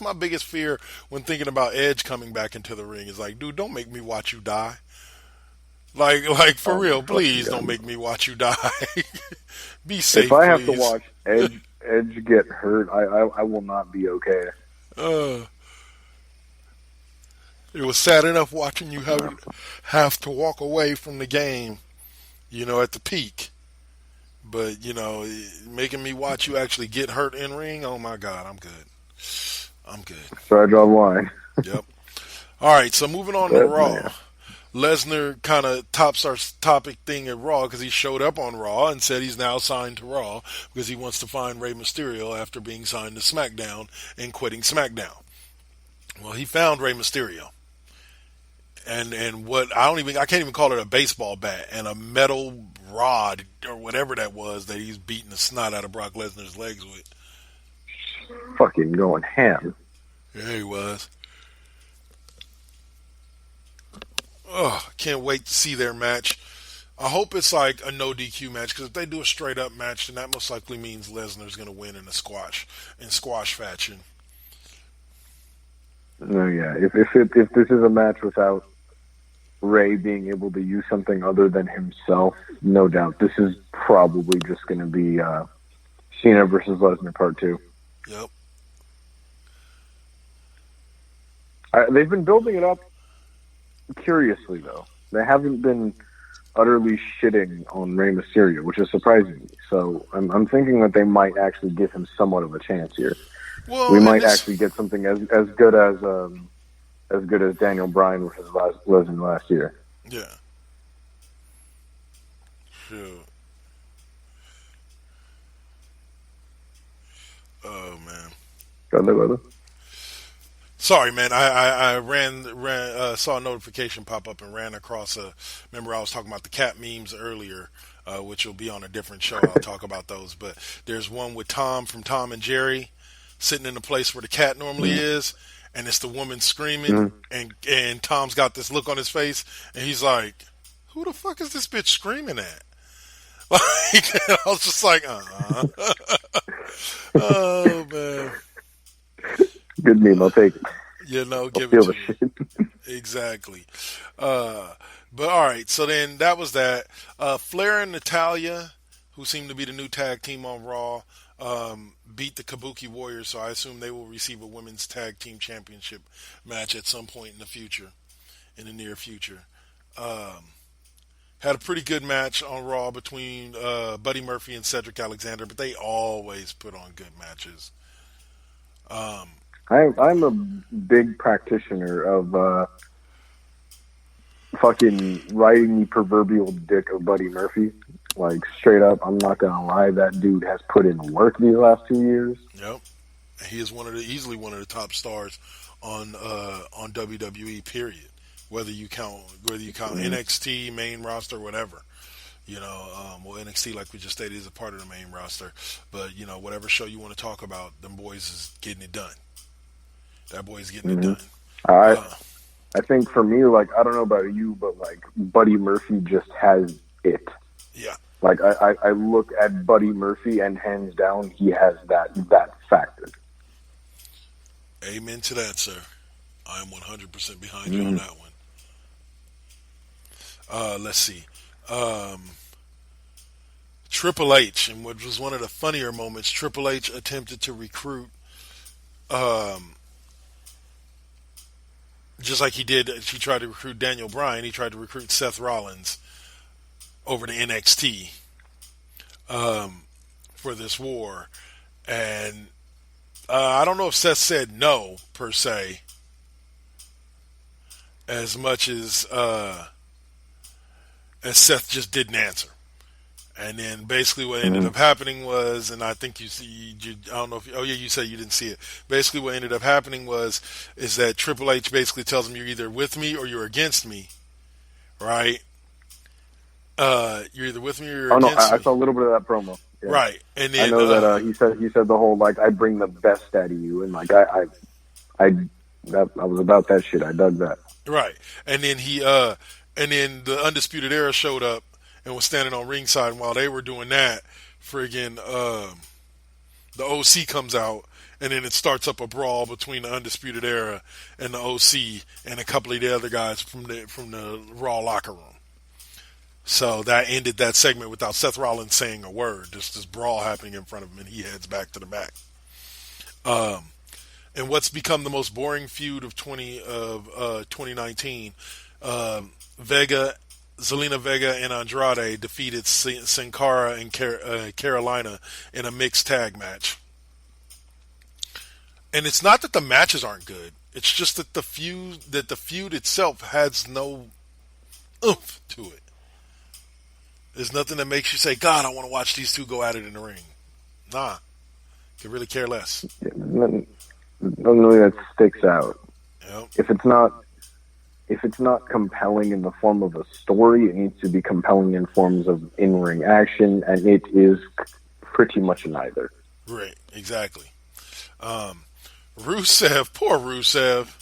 my biggest fear when thinking about Edge coming back into the ring. Is like, dude, don't make me watch you die. Like for real, please don't make me watch you die. Be safe, if I have please. to watch Edge get hurt, I will not be okay. It was sad enough watching you have to walk away from the game, at the peak. But, making me watch you actually get hurt in ring, oh my God, I'm good. So I draw the line. Yep. All right, so moving on to Raw. Man. Lesnar kind of tops our topic thing at Raw because he showed up on Raw and said he's now signed to Raw because he wants to find Rey Mysterio after being signed to SmackDown and quitting SmackDown. Well, he found Rey Mysterio. And what I can't even call it a baseball bat and a metal rod or whatever that was that he's beating the snot out of Brock Lesnar's legs with. Fucking going ham. Yeah, he was. Oh, can't wait to see their match. I hope it's like a no DQ match because if they do a straight up match, then that most likely means Lesnar's going to win in squash fashion. No, yeah. If this is a match without Ray being able to use something other than himself, no doubt this is probably just going to be Cena versus Lesnar Part 2. Yep. They've been building it up curiously, though. They haven't been utterly shitting on Rey Mysterio, which is surprising me. So I'm thinking that they might actually give him somewhat of a chance here. Well, we might actually get something as good as Daniel Bryan versus Lesnar last year. Yeah. Sure. Oh man. Brother. Sorry, man. I saw a notification pop up and ran across remember I was talking about the cat memes earlier, which will be on a different show. I'll talk about those. But there's one with Tom from Tom and Jerry sitting in the place where the cat normally is, and it's the woman screaming, and Tom's got this look on his face, and he's like, who the fuck is this bitch screaming at? Like, I was just like, oh, man. Good meme, I'll take it. Give it to me. Exactly. But all right, so then that was that. Flair and Natalya, who seem to be the new tag team on Raw, beat the Kabuki Warriors, so I assume they will receive a women's tag team championship match at some point in the near future. Had a pretty good match on Raw between Buddy Murphy and Cedric Alexander, but they always put on good matches. I'm a big practitioner of fucking riding the proverbial dick of Buddy Murphy. Like, straight up, I'm not gonna lie, that dude has put in work these last 2 years. Yep, he is easily one of the top stars on WWE. Period. Whether you count NXT, main roster, whatever. NXT, like we just stated, is a part of the main roster. But whatever show you want to talk about, them boys is getting it done. That boy's getting it done. I think for me, like, I don't know about you, but like Buddy Murphy just has it. Yeah. Like I look at Buddy Murphy and hands down he has that factor. Amen to that, sir. I am 100% behind you on that one. Let's see. Triple H, and what was one of the funnier moments, Triple H attempted to recruit just like he tried to recruit Daniel Bryan, he tried to recruit Seth Rollins over to NXT for this war. And I don't know if Seth said no, per se, as much as Seth just didn't answer. And then basically what ended up happening was, and I think you don't know if, you said you didn't see it. Basically what ended up happening is that Triple H basically tells him, you're either with me or you're against me, right? You're either with me or you're against me. I saw a little bit of that promo. Yeah. Right. And then I know that he said the whole, like, I bring the best out of you, and like I was about that shit. I dug that. Right. And then he And then the Undisputed Era showed up and was standing on ringside. And while they were doing that, friggin' the OC comes out, and then it starts up a brawl between the Undisputed Era and the OC and a couple of the other guys from the Raw locker room. So that ended that segment without Seth Rollins saying a word. Just this brawl happening in front of him, and he heads back to the back. And what's become the most boring feud of 2019, Zelina Vega and Andrade defeated Sin Cara and Carolina in a mixed tag match. And it's not that the matches aren't good; it's just that the feud itself has no oomph to it. There's nothing that makes you say, "God, I want to watch these two go at it in the ring." Nah, could really care less. Nothing really that sticks out. Yep. If it's not compelling in the form of a story, it needs to be compelling in forms of in-ring action, and it is pretty much neither. Right, exactly. Rusev, poor Rusev.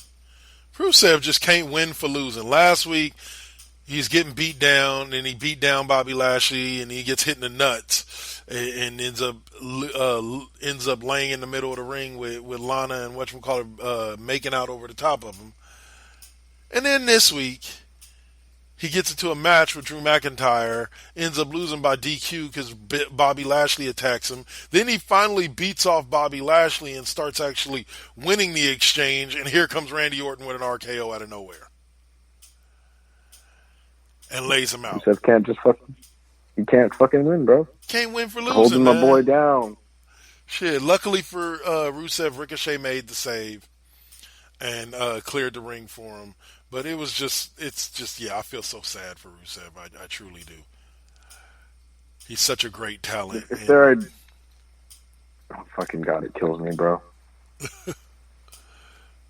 Rusev just can't win for losing. Last week, he's getting beat down, and he beat down Bobby Lashley, and he gets hit in the nuts, and ends up laying in the middle of the ring with Lana and whatchamacallit, making out over the top of him. And then this week, he gets into a match with Drew McIntyre, ends up losing by DQ because Bobby Lashley attacks him. Then he finally beats off Bobby Lashley and starts actually winning the exchange, and here comes Randy Orton with an RKO out of nowhere. And lays him out. You can't fucking win, bro. Can't win for losing, holding my man. boy down. Shit, luckily for Rusev, Ricochet made the save and cleared the ring for him. But it's just, I feel so sad for Rusev. I truly do. He's such a great talent. If there are... Oh, fucking God, it kills me, bro.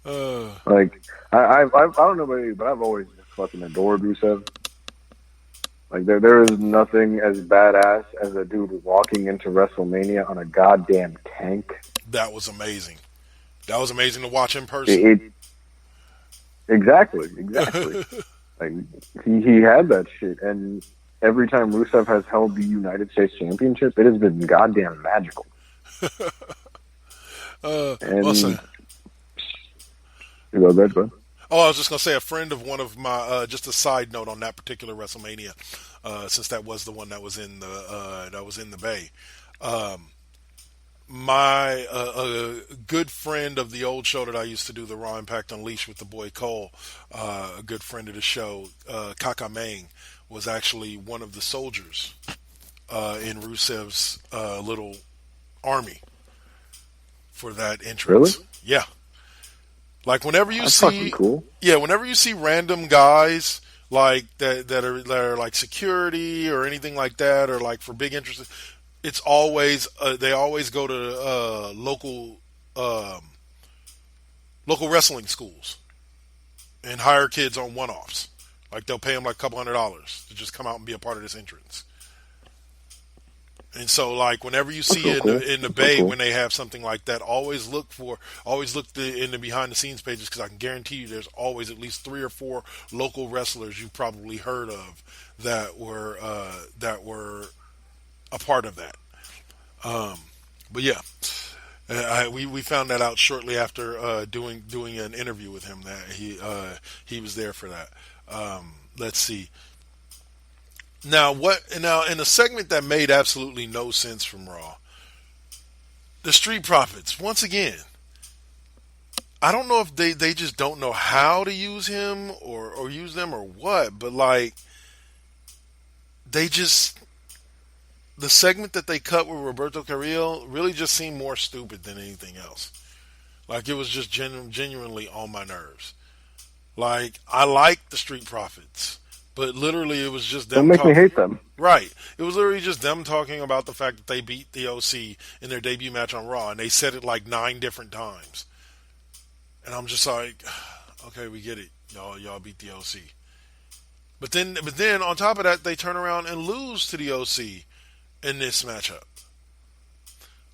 Like, I don't know about you, but I've always fucking adored Rusev. Like, there is nothing as badass as a dude walking into WrestleMania on a goddamn tank. That was amazing. That was amazing to watch in person. Exactly. Like, he had that shit, and every time Rusev has held the United States Championship, it has been goddamn magical. Listen. You go there, bud. Oh, I was just gonna say, a friend of one of my, just a side note on that particular WrestleMania, since that was the one that was in the Bay. My a good friend of the old show that I used to do, the Raw Impact Unleashed with the boy Cole, a good friend of the show, Kaka Mang, was actually one of the soldiers in Rusev's little army for that entrance. Really? Yeah. Like whenever you That's see, fucking cool. Yeah, whenever you see random guys like that are like security or anything like that, or like for big interests, it's always they always go to local wrestling schools and hire kids on one-offs. Like they'll pay them like a couple $100s to just come out and be a part of this entrance. And so, like, whenever you see in the Bay when they have something like that, always look in the behind the scenes pages, because I can guarantee you there's always at least 3 or 4 local wrestlers you've probably heard of that were a part of that. But yeah, we found that out shortly after doing an interview with him that he was there for that. Let's see. Now in a segment that made absolutely no sense from Raw, the Street Profits, once again, I don't know if they just don't know how to use him or use them or what, but like the segment that they cut with Roberto Carrillo really just seemed more stupid than anything else. Like it was just genuinely on my nerves. Like I like the Street Profits, but literally it was just them. Don't make me hate them. Right. It was literally just them talking about the fact that they beat the OC in their debut match on Raw, and they said it like 9 different times. And I'm just like, okay, we get it. Y'all beat the OC. But then on top of that, they turn around and lose to the OC in this matchup.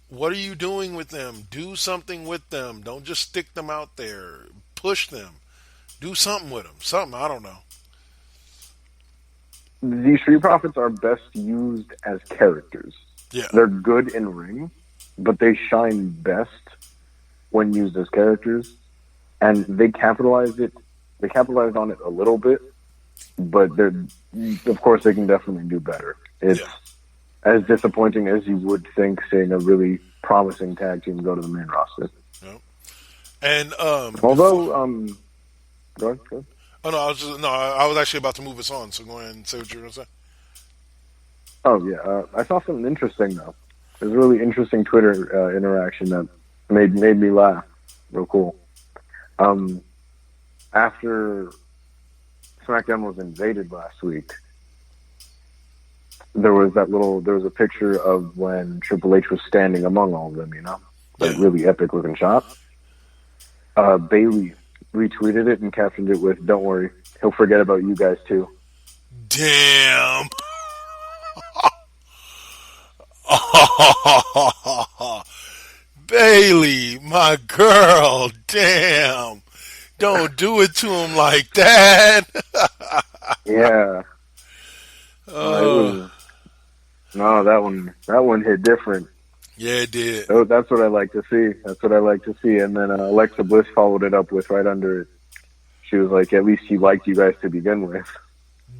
What are you doing with them? Do something with them. Don't just stick them out there. Push them. Do something with them. Something, I don't know. the Street Profits are best used as characters. Yeah. They're good in ring, but they shine best when used as characters. And they capitalized on it a little bit, but of course they can definitely do better. It's as disappointing as you would think seeing a really promising tag team go to the main roster. Yep. And although go ahead. Oh no, I was actually about to move us on, so go ahead and say what you're gonna say. Oh yeah, I saw something interesting though. There's a really interesting Twitter interaction that made me laugh. Real cool. After SmackDown was invaded last week, there was a picture of when Triple H was standing among all of them, that really epic looking shot. Bailey retweeted it and captioned it with, "Don't worry, he'll forget about you guys too." Damn. Bailey, my girl, damn. Don't do it to him like that. Yeah. No, that one hit different. Yeah, it did. So that's what I like to see. And then Alexa Bliss followed it up with right under it. She was like, "At least he liked you guys to begin with."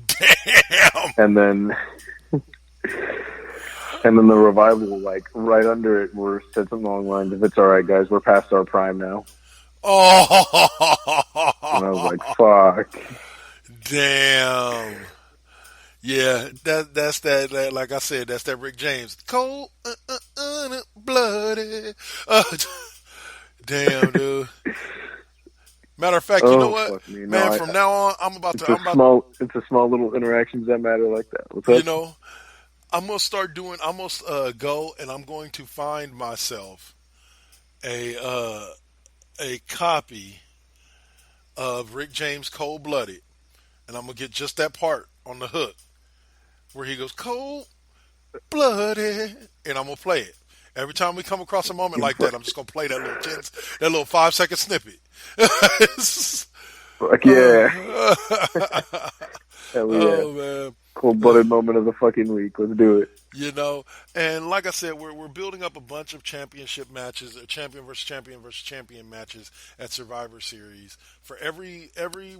Damn. And then the Revival, like right under it, said something along the lines of, "It's all right, guys. We're past our prime now." Oh. And I was like, "Fuck." Damn. Yeah, that's that. Like I said, that's that Rick James. Cold, bloody. Damn, dude. Matter of fact, you know what, man? From now on, it's a small little interactions that matter like that. What's up? You know, I'm gonna start doing. I'm gonna go and I'm going to find myself a copy of Rick James Cold Blooded, and I'm gonna get just that part on the hook where he goes cold blooded, and I'm gonna play it every time we come across a moment like that. I'm just gonna play that little 5-second snippet. Fuck yeah! Hell yeah! Oh man! Cold-blooded moment of the fucking week. Let's do it. You know, and like I said, we're building up a bunch of championship matches, champion versus champion matches at Survivor Series for every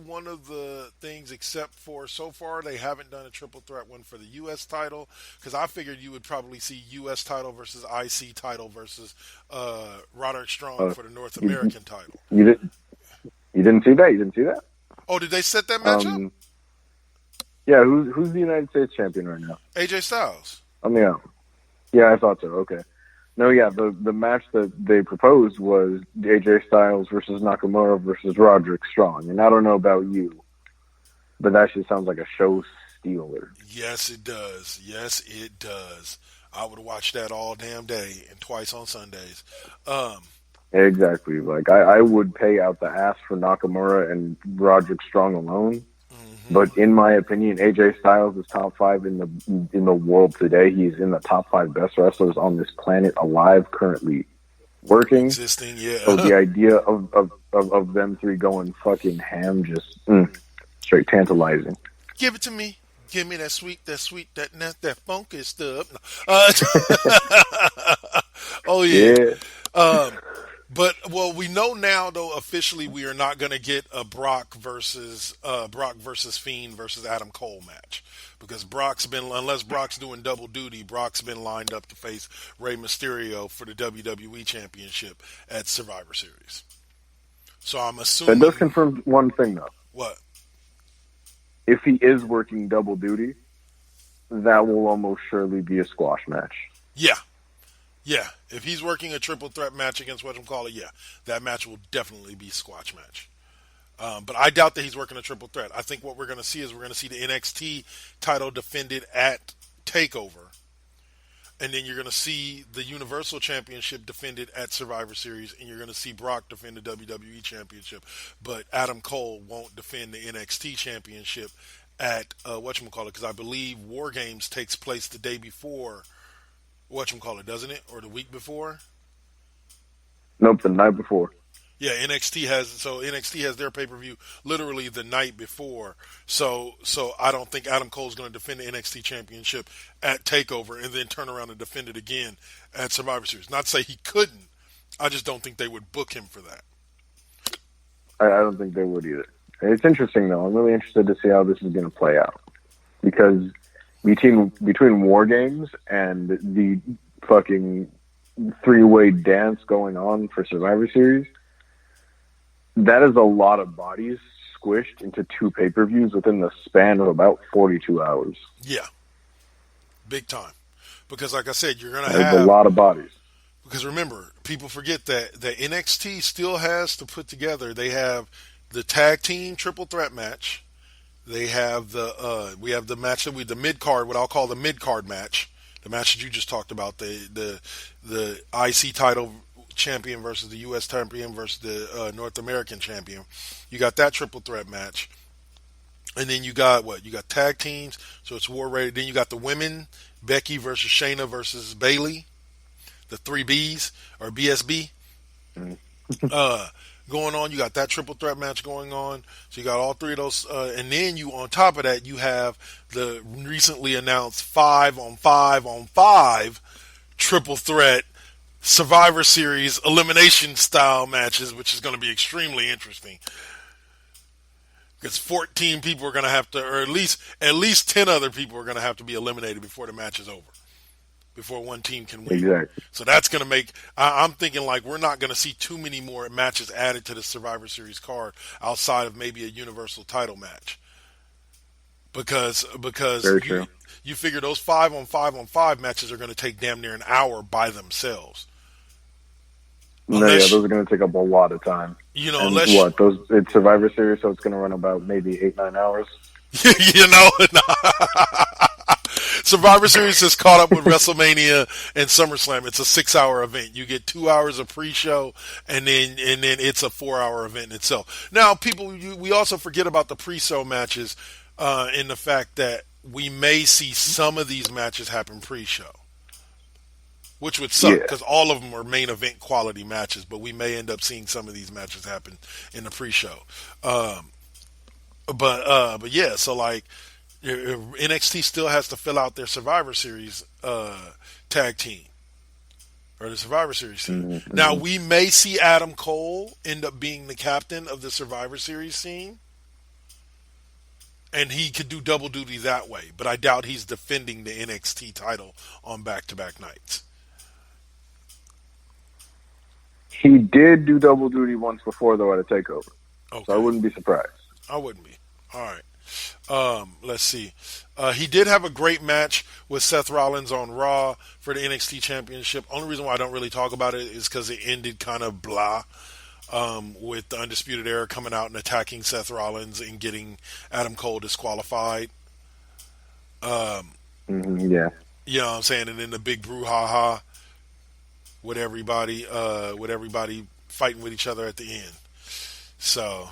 one of the things, except for so far they haven't done a triple threat one for the U.S. title, because I figured you would probably see U.S. title versus IC title versus Roderick Strong for the North American title. You didn't see that? You didn't see that? Oh, did they set that match up? Yeah, who's the United States champion right now? AJ Styles. Yeah, I thought so. Okay. No, yeah, the match that they proposed was AJ Styles versus Nakamura versus Roderick Strong. And I don't know about you, but that just sounds like a show stealer. Yes, it does. Yes, it does. I would watch that all damn day and twice on Sundays. Exactly. Like, I would pay out the ass for Nakamura and Roderick Strong alone. But in my opinion, AJ Styles is top 5 in the world today. He's in the top 5 best wrestlers on this planet alive, currently working. Existing, yeah. So the idea of them three going fucking ham, just straight tantalizing. Give it to me. Give me that sweet, that funky stuff. Oh yeah. But we know now though officially we are not going to get a Brock versus Fiend versus Adam Cole match, because unless Brock's doing double duty, Brock's been lined up to face Rey Mysterio for the WWE Championship at Survivor Series. So I'm assuming that does confirm one thing though. What? If he is working double duty, that will almost surely be a squash match. Yeah. Yeah, if he's working a triple threat match against whatchamacallit, that match will definitely be a squash match. But I doubt that he's working a triple threat. I think what we're going to see is the NXT title defended at TakeOver. And then you're going to see the Universal Championship defended at Survivor Series, and you're going to see Brock defend the WWE Championship. But Adam Cole won't defend the NXT Championship at because I believe War Games takes place the day before doesn't it? Or the week before? Nope, the night before. Yeah, NXT has their pay-per-view literally the night before. So I don't think Adam Cole's going to defend the NXT championship at TakeOver and then turn around and defend it again at Survivor Series. Not to say he couldn't. I just don't think they would book him for that. I don't think they would either. It's interesting though. I'm really interested to see how this is going to play out, because between War Games and the fucking three-way dance going on for Survivor Series, that is a lot of bodies squished into 2 pay-per-views within the span of about 42 hours. Yeah, big time. Because like I said, you're going to There's have a lot of bodies. Because remember, people forget that NXT still has to put together. They have the tag team triple threat match. They have we have the match the mid card, what I'll call the mid card match, the match that you just talked about, the IC title champion versus the U.S. champion versus the North American champion. You got that triple threat match, and then you got tag teams, so it's war rated. Then you got the women, Becky versus Shayna versus Bayley, the 3Bs or BSB. Going on, you got that triple threat match going on. So you got all 3 of those, and then you on top of that you have the recently announced 5-on-5-on-5 triple threat Survivor Series elimination style matches, which is going to be extremely interesting. Because 14 people are going to have to, or at least 10 other people are going to have to be eliminated before the match is over, before one team can win. Exactly. So that's going to make, I'm thinking like we're not going to see too many more matches added to the Survivor Series card outside of maybe a Universal title match. Because you figure those 5-on-5-on-5 matches are going to take damn near an hour by themselves. Those are going to take up a lot of time. You know, and it's Survivor Series, so it's going to run about maybe 8-9 hours. You know, Survivor Series has caught up with WrestleMania and SummerSlam. It's a 6-hour event. You get 2 hours of pre-show, and then it's a 4-hour event in itself. Now, we also forget about the pre-show matches in the fact that we may see some of these matches happen pre-show, which would suck because all of them are main event quality matches. But we may end up seeing some of these matches happen in the pre-show. But yeah, so like. NXT still has to fill out their Survivor Series tag team or the Survivor Series team. Mm-hmm. Now we may see Adam Cole end up being the captain of the Survivor Series team, and he could do double duty that way. But I doubt he's defending the NXT title on back-to-back nights. He did do double duty once before, though, at a TakeOver. Okay. So I wouldn't be surprised. I wouldn't be. All right. Let's see. He did have a great match with Seth Rollins on Raw for the NXT Championship. Only reason why I don't really talk about it is because it ended kind of blah, with the Undisputed Era coming out and attacking Seth Rollins and getting Adam Cole disqualified. Yeah. You know what I'm saying? And then the big brouhaha with everybody fighting with each other at the end. So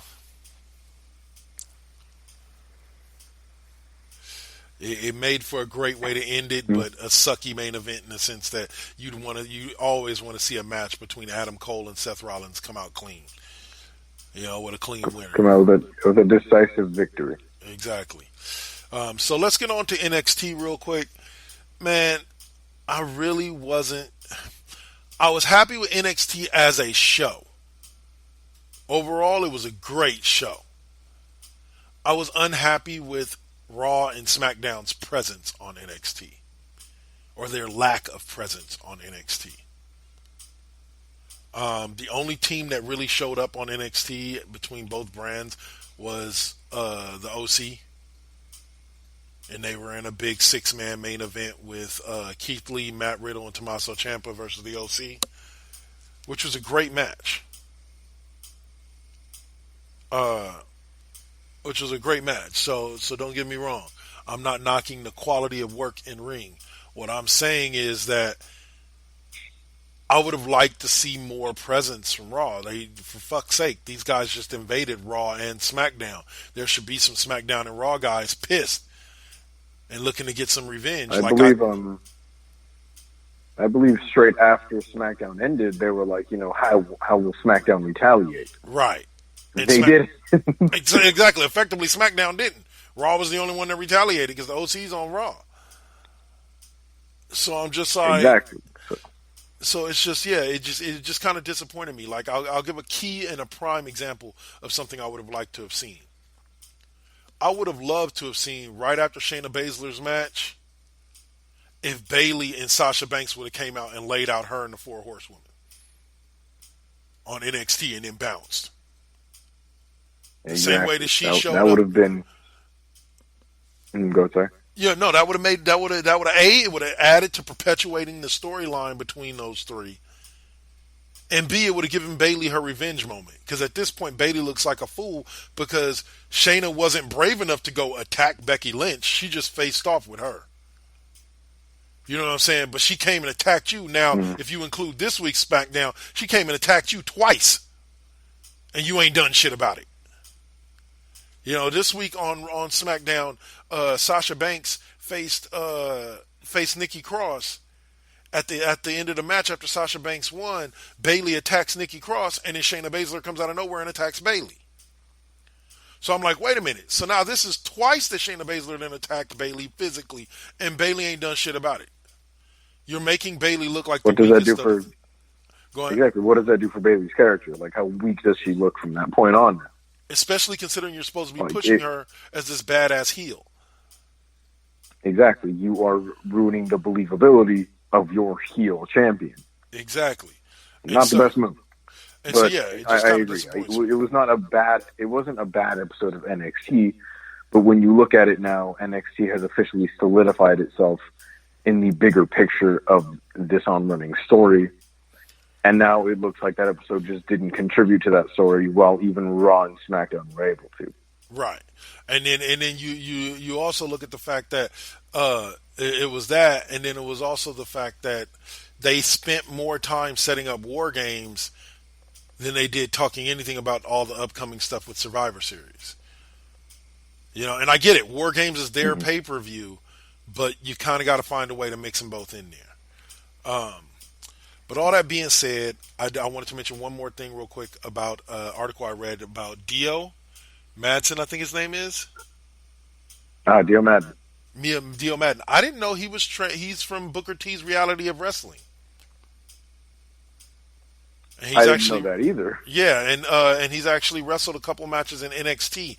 it made for a great way to end it, but a sucky main event in the sense that you always want to see a match between Adam Cole and Seth Rollins come out clean. You know, with a clean winner. Come out with a decisive victory. Exactly. So let's get on to NXT real quick. Man, I was happy with NXT as a show. Overall, it was a great show. I was unhappy with Raw and SmackDown's presence on NXT, or their lack of presence on NXT. The only team that really showed up on NXT between both brands was the OC, and they were in a big 6-man main event with Keith Lee, Matt Riddle, and Tommaso Ciampa versus the OC, which was a great match. Which was a great match. So don't get me wrong. I'm not knocking the quality of work in ring. What I'm saying is that I would have liked to see more presence from Raw. For fuck's sake, these guys just invaded Raw and SmackDown. There should be some SmackDown and Raw guys pissed and looking to get some revenge. I believe I believe straight after SmackDown ended, they were like, how will SmackDown retaliate? Right. And They did. Exactly. Effectively, SmackDown didn't. Raw was the only one that retaliated because the OC's on Raw. So I'm just like, Exactly. So it's just, it just kind of disappointed me. Like, I'll give a key and a prime example of something I would have liked to have seen. I would have loved to have seen right after Shayna Baszler's match, if Bayley and Sasha Banks would have came out and laid out her and the Four Horsewomen on NXT and then bounced. The same way that she showed that up. would have been. Go, sorry. Yeah, no, that would have it would have added to perpetuating the storyline between those three. And B, it would have given Bayley her revenge moment. Because at this point, Bayley looks like a fool because Shayna wasn't brave enough to go attack Becky Lynch. She just faced off with her. You know what I'm saying? But she came and attacked you. Now, if you include this week's SmackDown, she came and attacked you twice. And you ain't done shit about it. This week on SmackDown, Sasha Banks faced Nikki Cross. At the end of the match, after Sasha Banks won, Bayley attacks Nikki Cross, and then Shayna Baszler comes out of nowhere and attacks Bayley. So I'm like, wait a minute. So now this is twice that Shayna Baszler then attacked Bayley physically, and Bayley ain't done shit about it. You're making Bayley look like what the does that weakest do for? Go ahead. Exactly. What does that do for Bayley's character? Like, how weak does she look from that point on? Especially considering you're supposed to be pushing her as this badass heel. Exactly. You are ruining the believability of your heel champion. Exactly. Not the best move. And but I agree. It wasn't a bad episode of NXT, but when you look at it now, NXT has officially solidified itself in the bigger picture of this on-running story. And now it looks like that episode just didn't contribute to that story, while even Raw and SmackDown were able to. Right, and then you also look at the fact that it was that, and then it was also the fact that they spent more time setting up War Games than they did talking anything about all the upcoming stuff with Survivor Series. And I get it. War Games is their pay-per-view, but you kind of got to find a way to mix them both in there. But all that being said, I wanted to mention one more thing real quick about an article I read about Dio Madsen, I think his name is. Dio Madden. Dio Madden. I didn't know he was he's from Booker T's Reality of Wrestling. And I didn't know that either. Yeah, and he's actually wrestled a couple matches in NXT.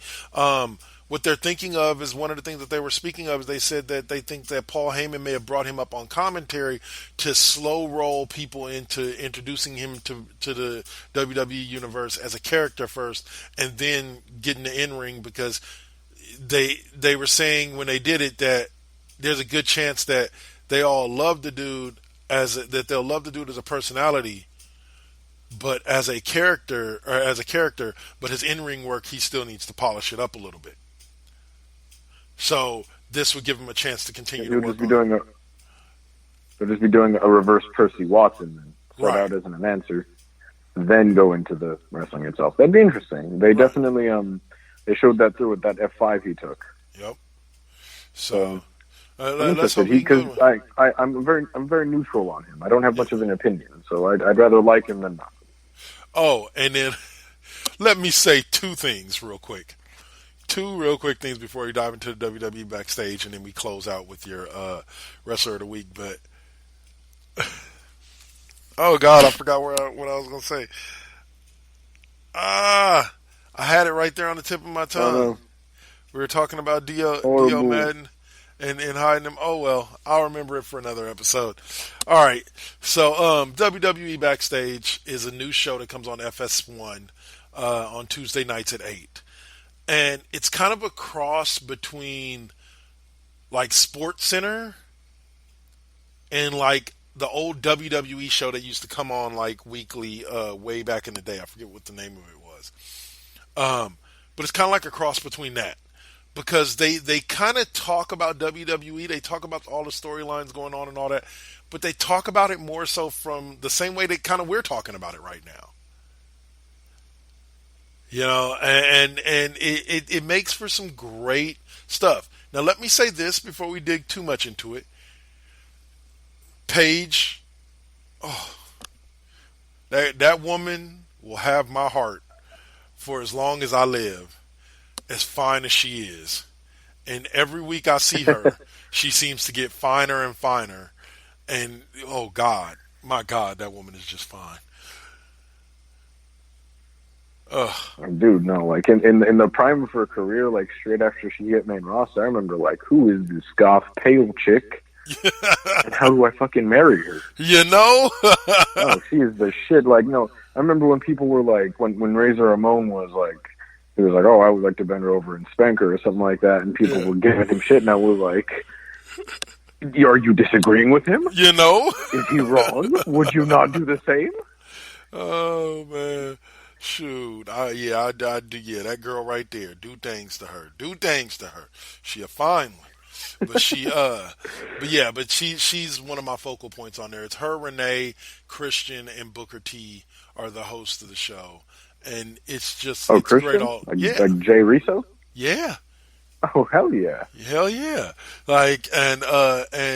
What they're thinking of is one of the things that they were speaking of is they said that they think that Paul Heyman may have brought him up on commentary to slow roll people into introducing him to the WWE universe as a character first, and then get in the in-ring, because they were saying when they did it that there's a good chance that they all love the dude they'll love the dude as a personality, but as a character, but his in-ring work, he still needs to polish it up a little bit. So this would give him a chance to continue to work. They'll just be doing a reverse Percy Watson, then start out as an announcer, then go into the wrestling itself. That'd be interesting. They definitely they showed that through with that F5 he took. Yep. So I'm interested because I'm very neutral on him. I don't have much of an opinion, so I'd rather like him than not. Oh, and then let me say two things real quick. Two real quick things before we dive into the WWE backstage, and then we close out with your wrestler of the week. But oh God, I forgot what I was gonna say. I had it right there on the tip of my tongue. We were talking about Dio Madden and hiding him. Oh well, I'll remember it for another episode. All right, so WWE Backstage is a new show that comes on FS1 on Tuesday nights at 8. And it's kind of a cross between like Sports Center and like the old WWE show that used to come on like weekly way back in the day. I forget what the name of it was. But it's kind of like a cross between that, because they kind of talk about WWE. They talk about all the storylines going on and all that, but they talk about it more so from the same way that kind of we're talking about it right now. And it makes for some great stuff. Now, let me say this before we dig too much into it. Paige That woman will have my heart for as long as I live, as fine as she is. And every week I see her, she seems to get finer and finer. And oh God, my God, that woman is just fine. Ugh. Dude, no, like in the prime of her career, like straight after she hit main roster, I remember like, who is this goth pale chick? And how do I fucking marry her? You know? Oh, she is the shit. Like, no, I remember when people were like, when Razor Ramon was like, he was like, oh, I would like to bend her over and spank her or something like that, and people were giving him shit, and I was like, are you disagreeing with him? You know? Is he wrong? Would you not do the same? Oh man, shoot! I do. Yeah, that girl right there. Do things to her. Do things to her. She a fine one, but she's one of my focal points on there. It's her, Renee, Christian, and Booker T are the hosts of the show, and it's just Oh, it's great. Christian? All Like Jay yeah, Riso? yeah. Oh, hell yeah. Hell yeah! Like and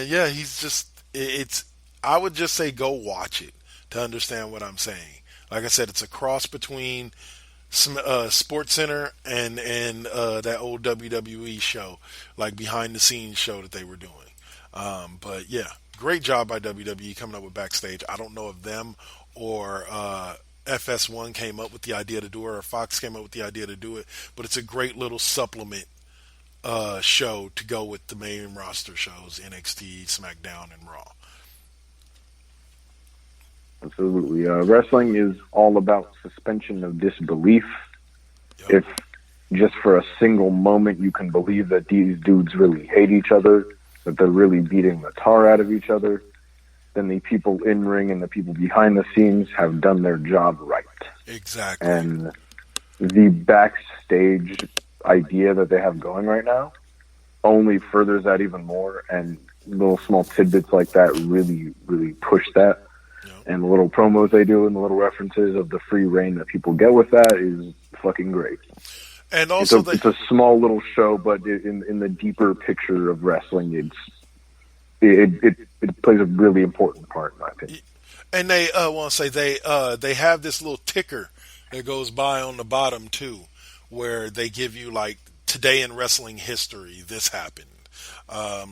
yeah, he's just it's. I would just say go watch it to understand what I'm saying. Like I said, it's a cross between Sports Center and that old WWE show, like behind the scenes show that they were doing. But yeah, great job by WWE coming up with Backstage. I don't know if them or FS1 came up with the idea to do it, or Fox came up with the idea to do it, but it's a great little supplement show to go with the main roster shows, NXT, SmackDown, and Raw. Absolutely. Wrestling is all about suspension of disbelief. Yep. If just for a single moment you can believe that these dudes really hate each other, that they're really beating the tar out of each other, then the people in ring and the people behind the scenes have done their job right. Exactly. And the backstage idea that they have going right now only furthers that even more, and little small tidbits like that really, really push that. Yep. And the little promos they do and the little references of the free reign that people get with that is fucking great. And also, it's a small little show, but in the deeper picture of wrestling, it plays a really important part, in my opinion. And they want to say they have this little ticker that goes by on the bottom too, where they give you like today in wrestling history, this happened.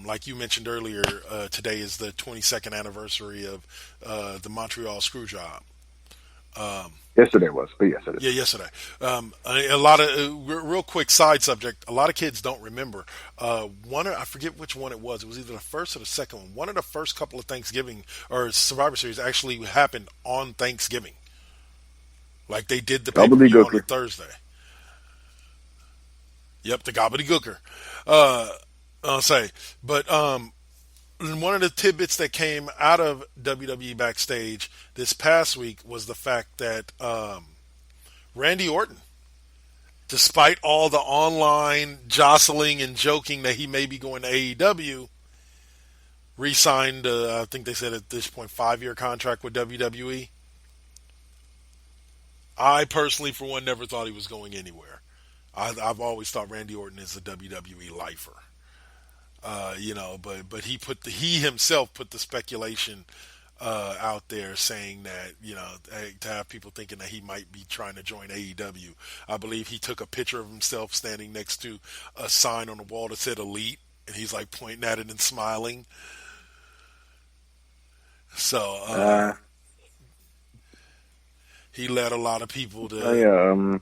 Like you mentioned earlier, today is the 22nd anniversary of the Montreal Screwjob. Yesterday was, but yes, it is. Yeah, yesterday. A lot of real quick side subject. A lot of kids don't remember. I forget which one it was. It was either the first or the second one. One of the first couple of Thanksgiving or Survivor Series actually happened on Thanksgiving. Like they did the pay-per-view on a Thursday. Yep, the gobbledygooker. I'll say, but one of the tidbits that came out of WWE Backstage this past week was the fact that Randy Orton, despite all the online jostling and joking that he may be going to AEW, re-signed, I think they said at this point, 5-year contract with WWE. I personally, for one, never thought he was going anywhere. I've always thought Randy Orton is a WWE lifer. But he himself put the speculation out there saying that, to have people thinking that he might be trying to join AEW. I believe he took a picture of himself standing next to a sign on the wall that said Elite, and he's like pointing at it and smiling. So he led a lot of people to.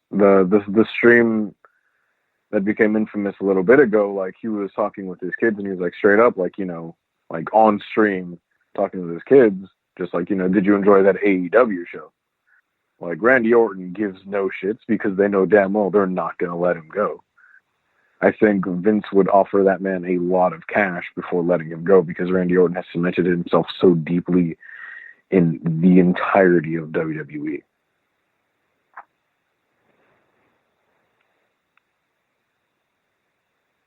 The stream that became infamous a little bit ago, like he was talking with his kids and he was like straight up, like, like on stream talking to his kids, just like, did you enjoy that AEW show? Like Randy Orton gives no shits because they know damn well they're not going to let him go. I think Vince would offer that man a lot of cash before letting him go because Randy Orton has cemented himself so deeply in the entirety of WWE.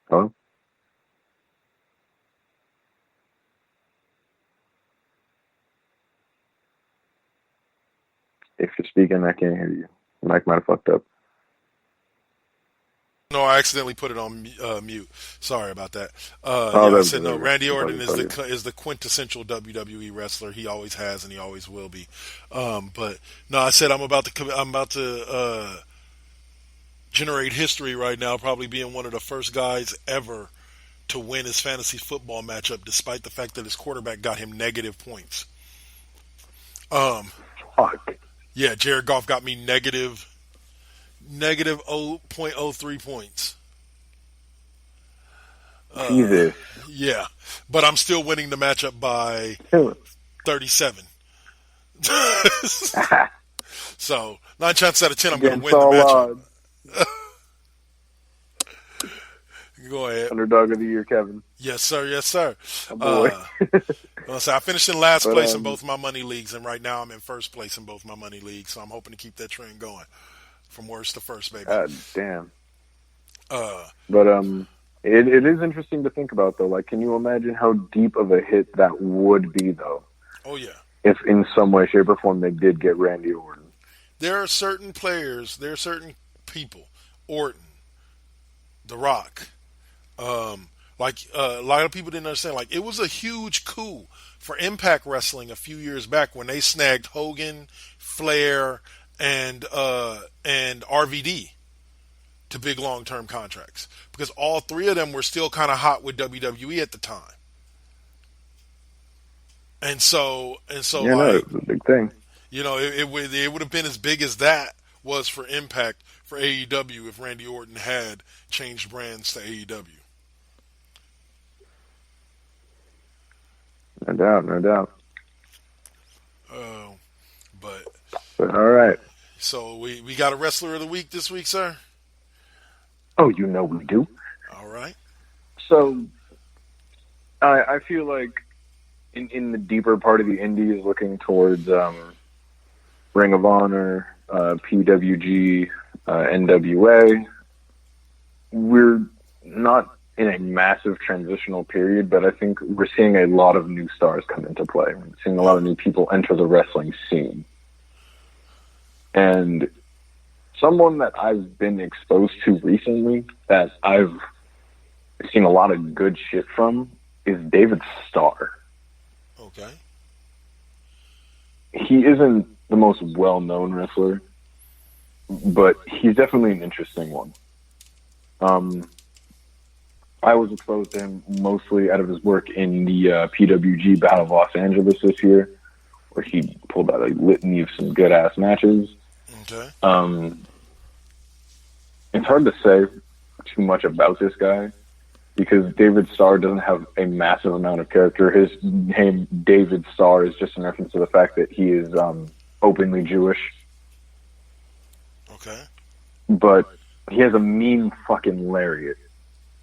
Hello? If you're speaking, I can't hear you. Mike might have fucked up. No, I accidentally put it on mute. Sorry about that. Oh, Yeah, I that said was no. Randy Orton funny. is the quintessential WWE wrestler. He always has and he always will be. But no, I said I'm about to generate history right now, probably being one of the first guys ever to win his fantasy football matchup, despite the fact that his quarterback got him negative points. Fuck. Yeah, Jared Goff got me negative 0.03 points. Jesus. Yeah, but I'm still winning the matchup by Kill 37. So 9 chances out of 10, I'm going to Against win the all matchup. odds. Go ahead. Underdog of the year, Kevin. Yes, sir. Yes, sir. Oh, boy. I finished in last But, place in both my money leagues, and right now I'm in first place in both my money leagues. So I'm hoping to keep that trend going from worst to first, baby. God damn. But it is interesting to think about, though. Like, can you imagine how deep of a hit that would be, though? Oh, yeah. If in some way, shape, or form they did get Randy Orton. There are certain players, there are certain people, Orton, The Rock, a lot of people didn't understand. Like, it was a huge coup for Impact Wrestling a few years back when they snagged Hogan, Flair, and RVD to big long-term contracts, because all three of them were still kind of hot with WWE at the time. And so, Yeah, no, it was a big thing. You know, it would have been as big as that was for Impact for AEW if Randy Orton had changed brands to AEW. No doubt, no doubt. But all right. So we got a wrestler of the week this week, sir? Oh, you know we do. All right. So I feel like in the deeper part of the indies, looking towards Ring of Honor, PWG, NWA, we're not in a massive transitional period, but I think we're seeing a lot of new stars come into play. We're seeing a lot of new people enter the wrestling scene. And someone that I've been exposed to recently that I've seen a lot of good shit from is David Starr. Okay. He isn't the most well-known wrestler, but he's definitely an interesting one. I was exposed to him mostly out of his work in the PWG Battle of Los Angeles this year, where he pulled out a litany of some good-ass matches. Okay. It's hard to say too much about this guy because David Starr doesn't have a massive amount of character. His name, David Starr, is just in reference to the fact that he is openly Jewish. Okay. But he has a mean fucking lariat.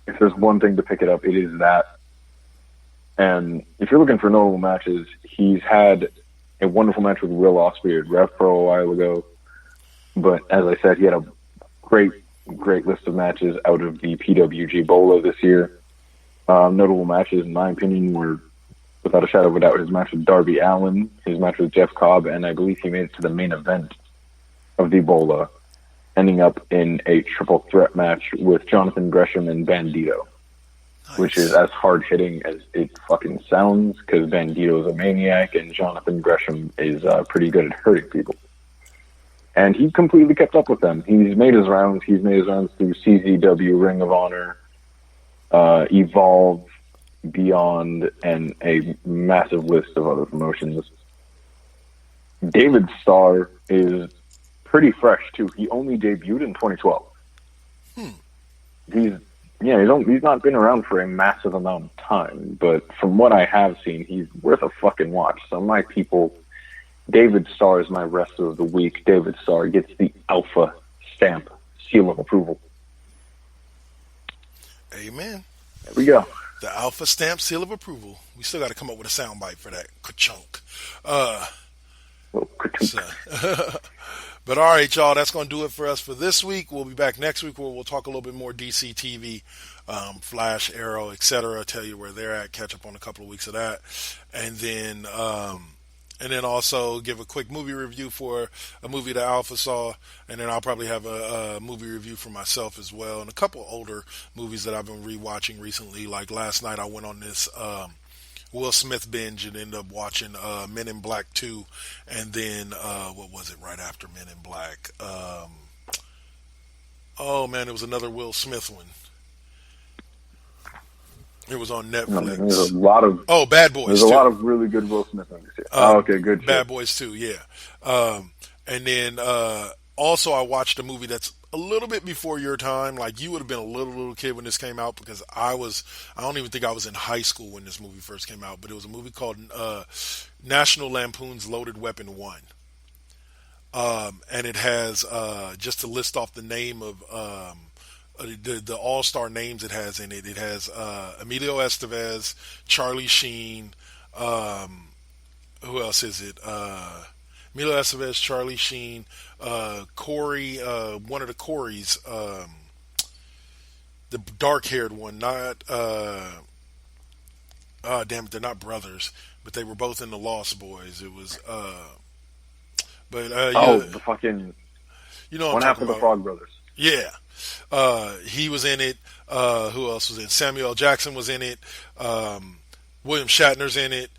If there's one thing to pick it up, it is that. And if you're looking for notable matches, he's had a wonderful match with Will Ospreay at Rev Pro a while ago. But as I said, he had a great list of matches out of the PWG Bola this year. Notable matches, in my opinion, were, without a shadow of a doubt, his match with Darby Allin, his match with Jeff Cobb, and I believe he made it to the main event of the Bola, ending up in a triple threat match with Jonathan Gresham and Bandito, nice. Which is as hard-hitting as it fucking sounds, because Bandito is a maniac and Jonathan Gresham is pretty good at hurting people. And he completely kept up with them. He's made his rounds. He's made his rounds through CZW, Ring of Honor, Evolve, Beyond, and a massive list of other promotions. David Starr is pretty fresh, too. He only debuted in 2012. He's not been around for a massive amount of time, but from what I have seen, he's worth a fucking watch. So my people, David Starr is my wrestler of the week. David Starr gets the alpha stamp, seal of approval. Amen. There we go. The alpha stamp, seal of approval. We still got to come up with a soundbite for that. Ka-chunk. But all right, y'all, that's going to do it for us for this week. We'll be back next week where we'll talk a little bit more DC TV, Flash, Arrow, etc. Tell you where they're at, catch up on a couple of weeks of that. And then and then also give a quick movie review for a movie that Alpha saw, and then I'll probably have a movie review for myself as well, and a couple older movies that I've been rewatching recently. Like last night, I went on this Will Smith binge and ended up watching Men in Black 2, and then what was it right after Men in Black? Oh man, it was another Will Smith one. It was on Netflix. There's a lot of Bad Boys. There's a lot of really good Will Smith movies here. Okay, good. Bad shit. Boys 2, yeah. And then also I watched a movie that's a little bit before your time. Like you would have been a little kid when this came out, because I don't even think I was in high school when this movie first came out. But it was a movie called National Lampoon's Loaded Weapon 1. And it has just to list off the name of the all-star names it has in it. It has Emilio Estevez, Charlie Sheen. Who else is it? Emilio Estevez, Charlie Sheen, Corey, one of the Coreys, the dark-haired one. Not damn it, they're not brothers, but they were both in the Lost Boys. It was the fucking what I'm one half of the Frog Brothers. Yeah. He was in it. Who else was in it? Samuel L. Jackson was in it. William Shatner's in it.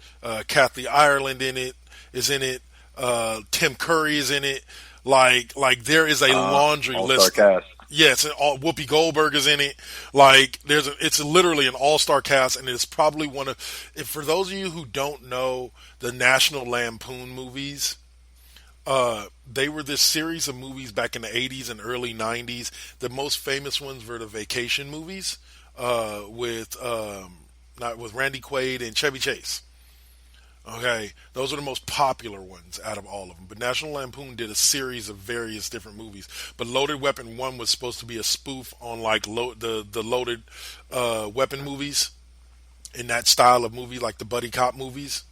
Kathy Ireland is in it. Tim Curry is in it. Like there is a laundry list. Cast. Yes, and Whoopi Goldberg is in it. Like it's literally an all-star cast, and it's probably one of. For those of you who don't know the National Lampoon movies, they were this series of movies back in the 80s and early 90s. The most famous ones were the vacation movies with Randy Quaid and Chevy Chase. Okay, those are the most popular ones out of all of them. But National Lampoon did a series of various different movies. But Loaded Weapon 1 was supposed to be a spoof on like the Loaded Weapon movies, in that style of movie, like the buddy cop movies.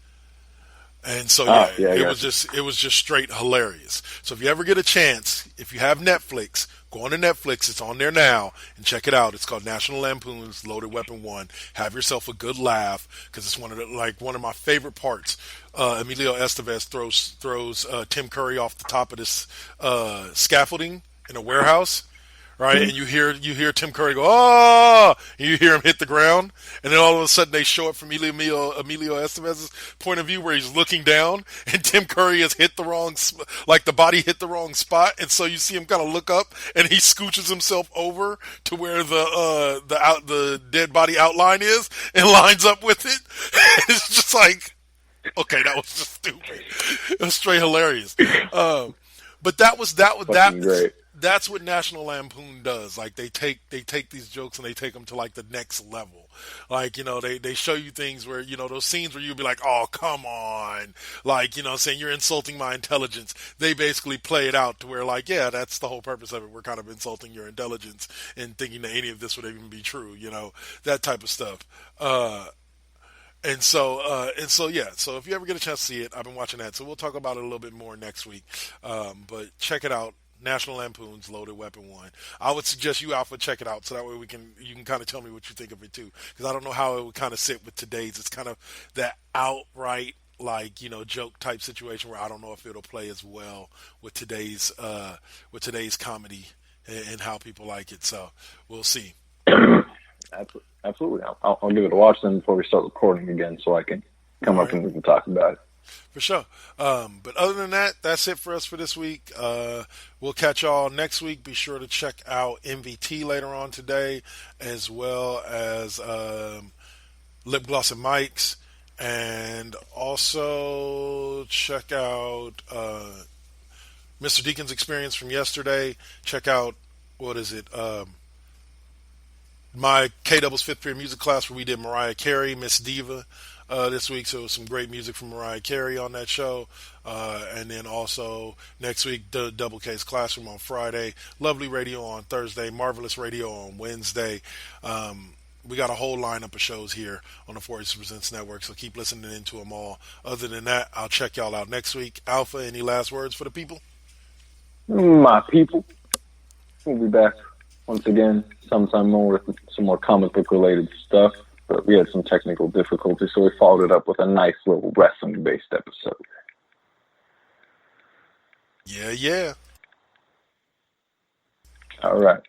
And so it was just straight hilarious. So if you ever get a chance, if you have Netflix, go on to Netflix. It's on there now, and check it out. It's called National Lampoon's Loaded Weapon 1. Have yourself a good laugh, because it's one of my favorite parts. Emilio Estevez throws Tim Curry off the top of this scaffolding in a warehouse. Right, and you hear Tim Curry go, "Oh!" and you hear him hit the ground, and then all of a sudden they show it from Emilio Estevez's point of view, where he's looking down, and Tim Curry has hit the wrong, the body hit the wrong spot, and so you see him kind of look up, and he scooches himself over to where the dead body outline is, and lines up with it. It's just like, okay, that was just stupid. It was straight hilarious. But Great. That's what National Lampoon does. Like they take these jokes and they take them to like the next level. Like, they show you things where, those scenes where you'd be like, oh, come on. Like, saying you're insulting my intelligence. They basically play it out to where like, yeah, that's the whole purpose of it. We're kind of insulting your intelligence and thinking that any of this would even be true, that type of stuff. So if you ever get a chance to see it, I've been watching that. So we'll talk about it a little bit more next week. But check it out. National Lampoon's Loaded Weapon 1. I would suggest you, Alpha, check it out, so that way you can kind of tell me what you think of it too. Because I don't know how it would kind of sit with today's. It's kind of that outright joke type situation where I don't know if it'll play as well with today's comedy and how people like it. So we'll see. Absolutely. I'll give it a watch then before we start recording again, so I can come up and we can talk about it. For sure. But other than that, that's it for us for this week. We'll catch y'all next week. Be sure to check out MVT later on today, as well as Lip Gloss and Mike's. And also check out Mr. Deacon's experience from yesterday. Check out, my K-Double's 5th period music class where we did Mariah Carey, Miss Diva. This week, so some great music from Mariah Carey on that show, and then also next week the Double K's Classroom on Friday, Lovely Radio on Thursday, Marvelous Radio on Wednesday. We got a whole lineup of shows here on the 40 Presents Network, so keep listening into them all. Other than that, I'll check y'all out next week. Alpha, any last words for the people? My people, we'll be back once again sometime more with some more comic book related stuff. But we had some technical difficulties, so we followed it up with a nice little wrestling-based episode. Yeah. All right.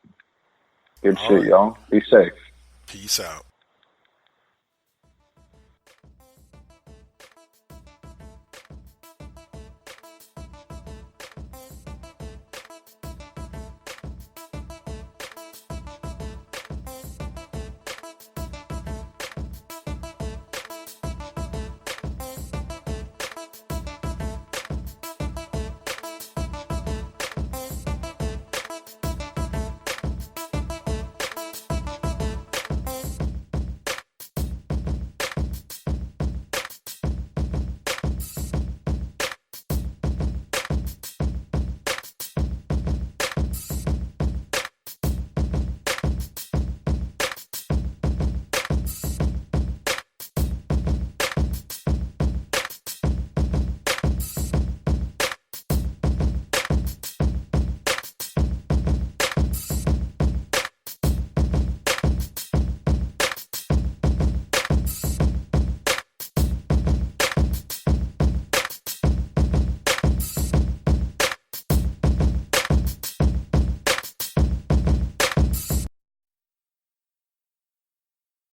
Good All shit, right. y'all. Be safe. Peace out.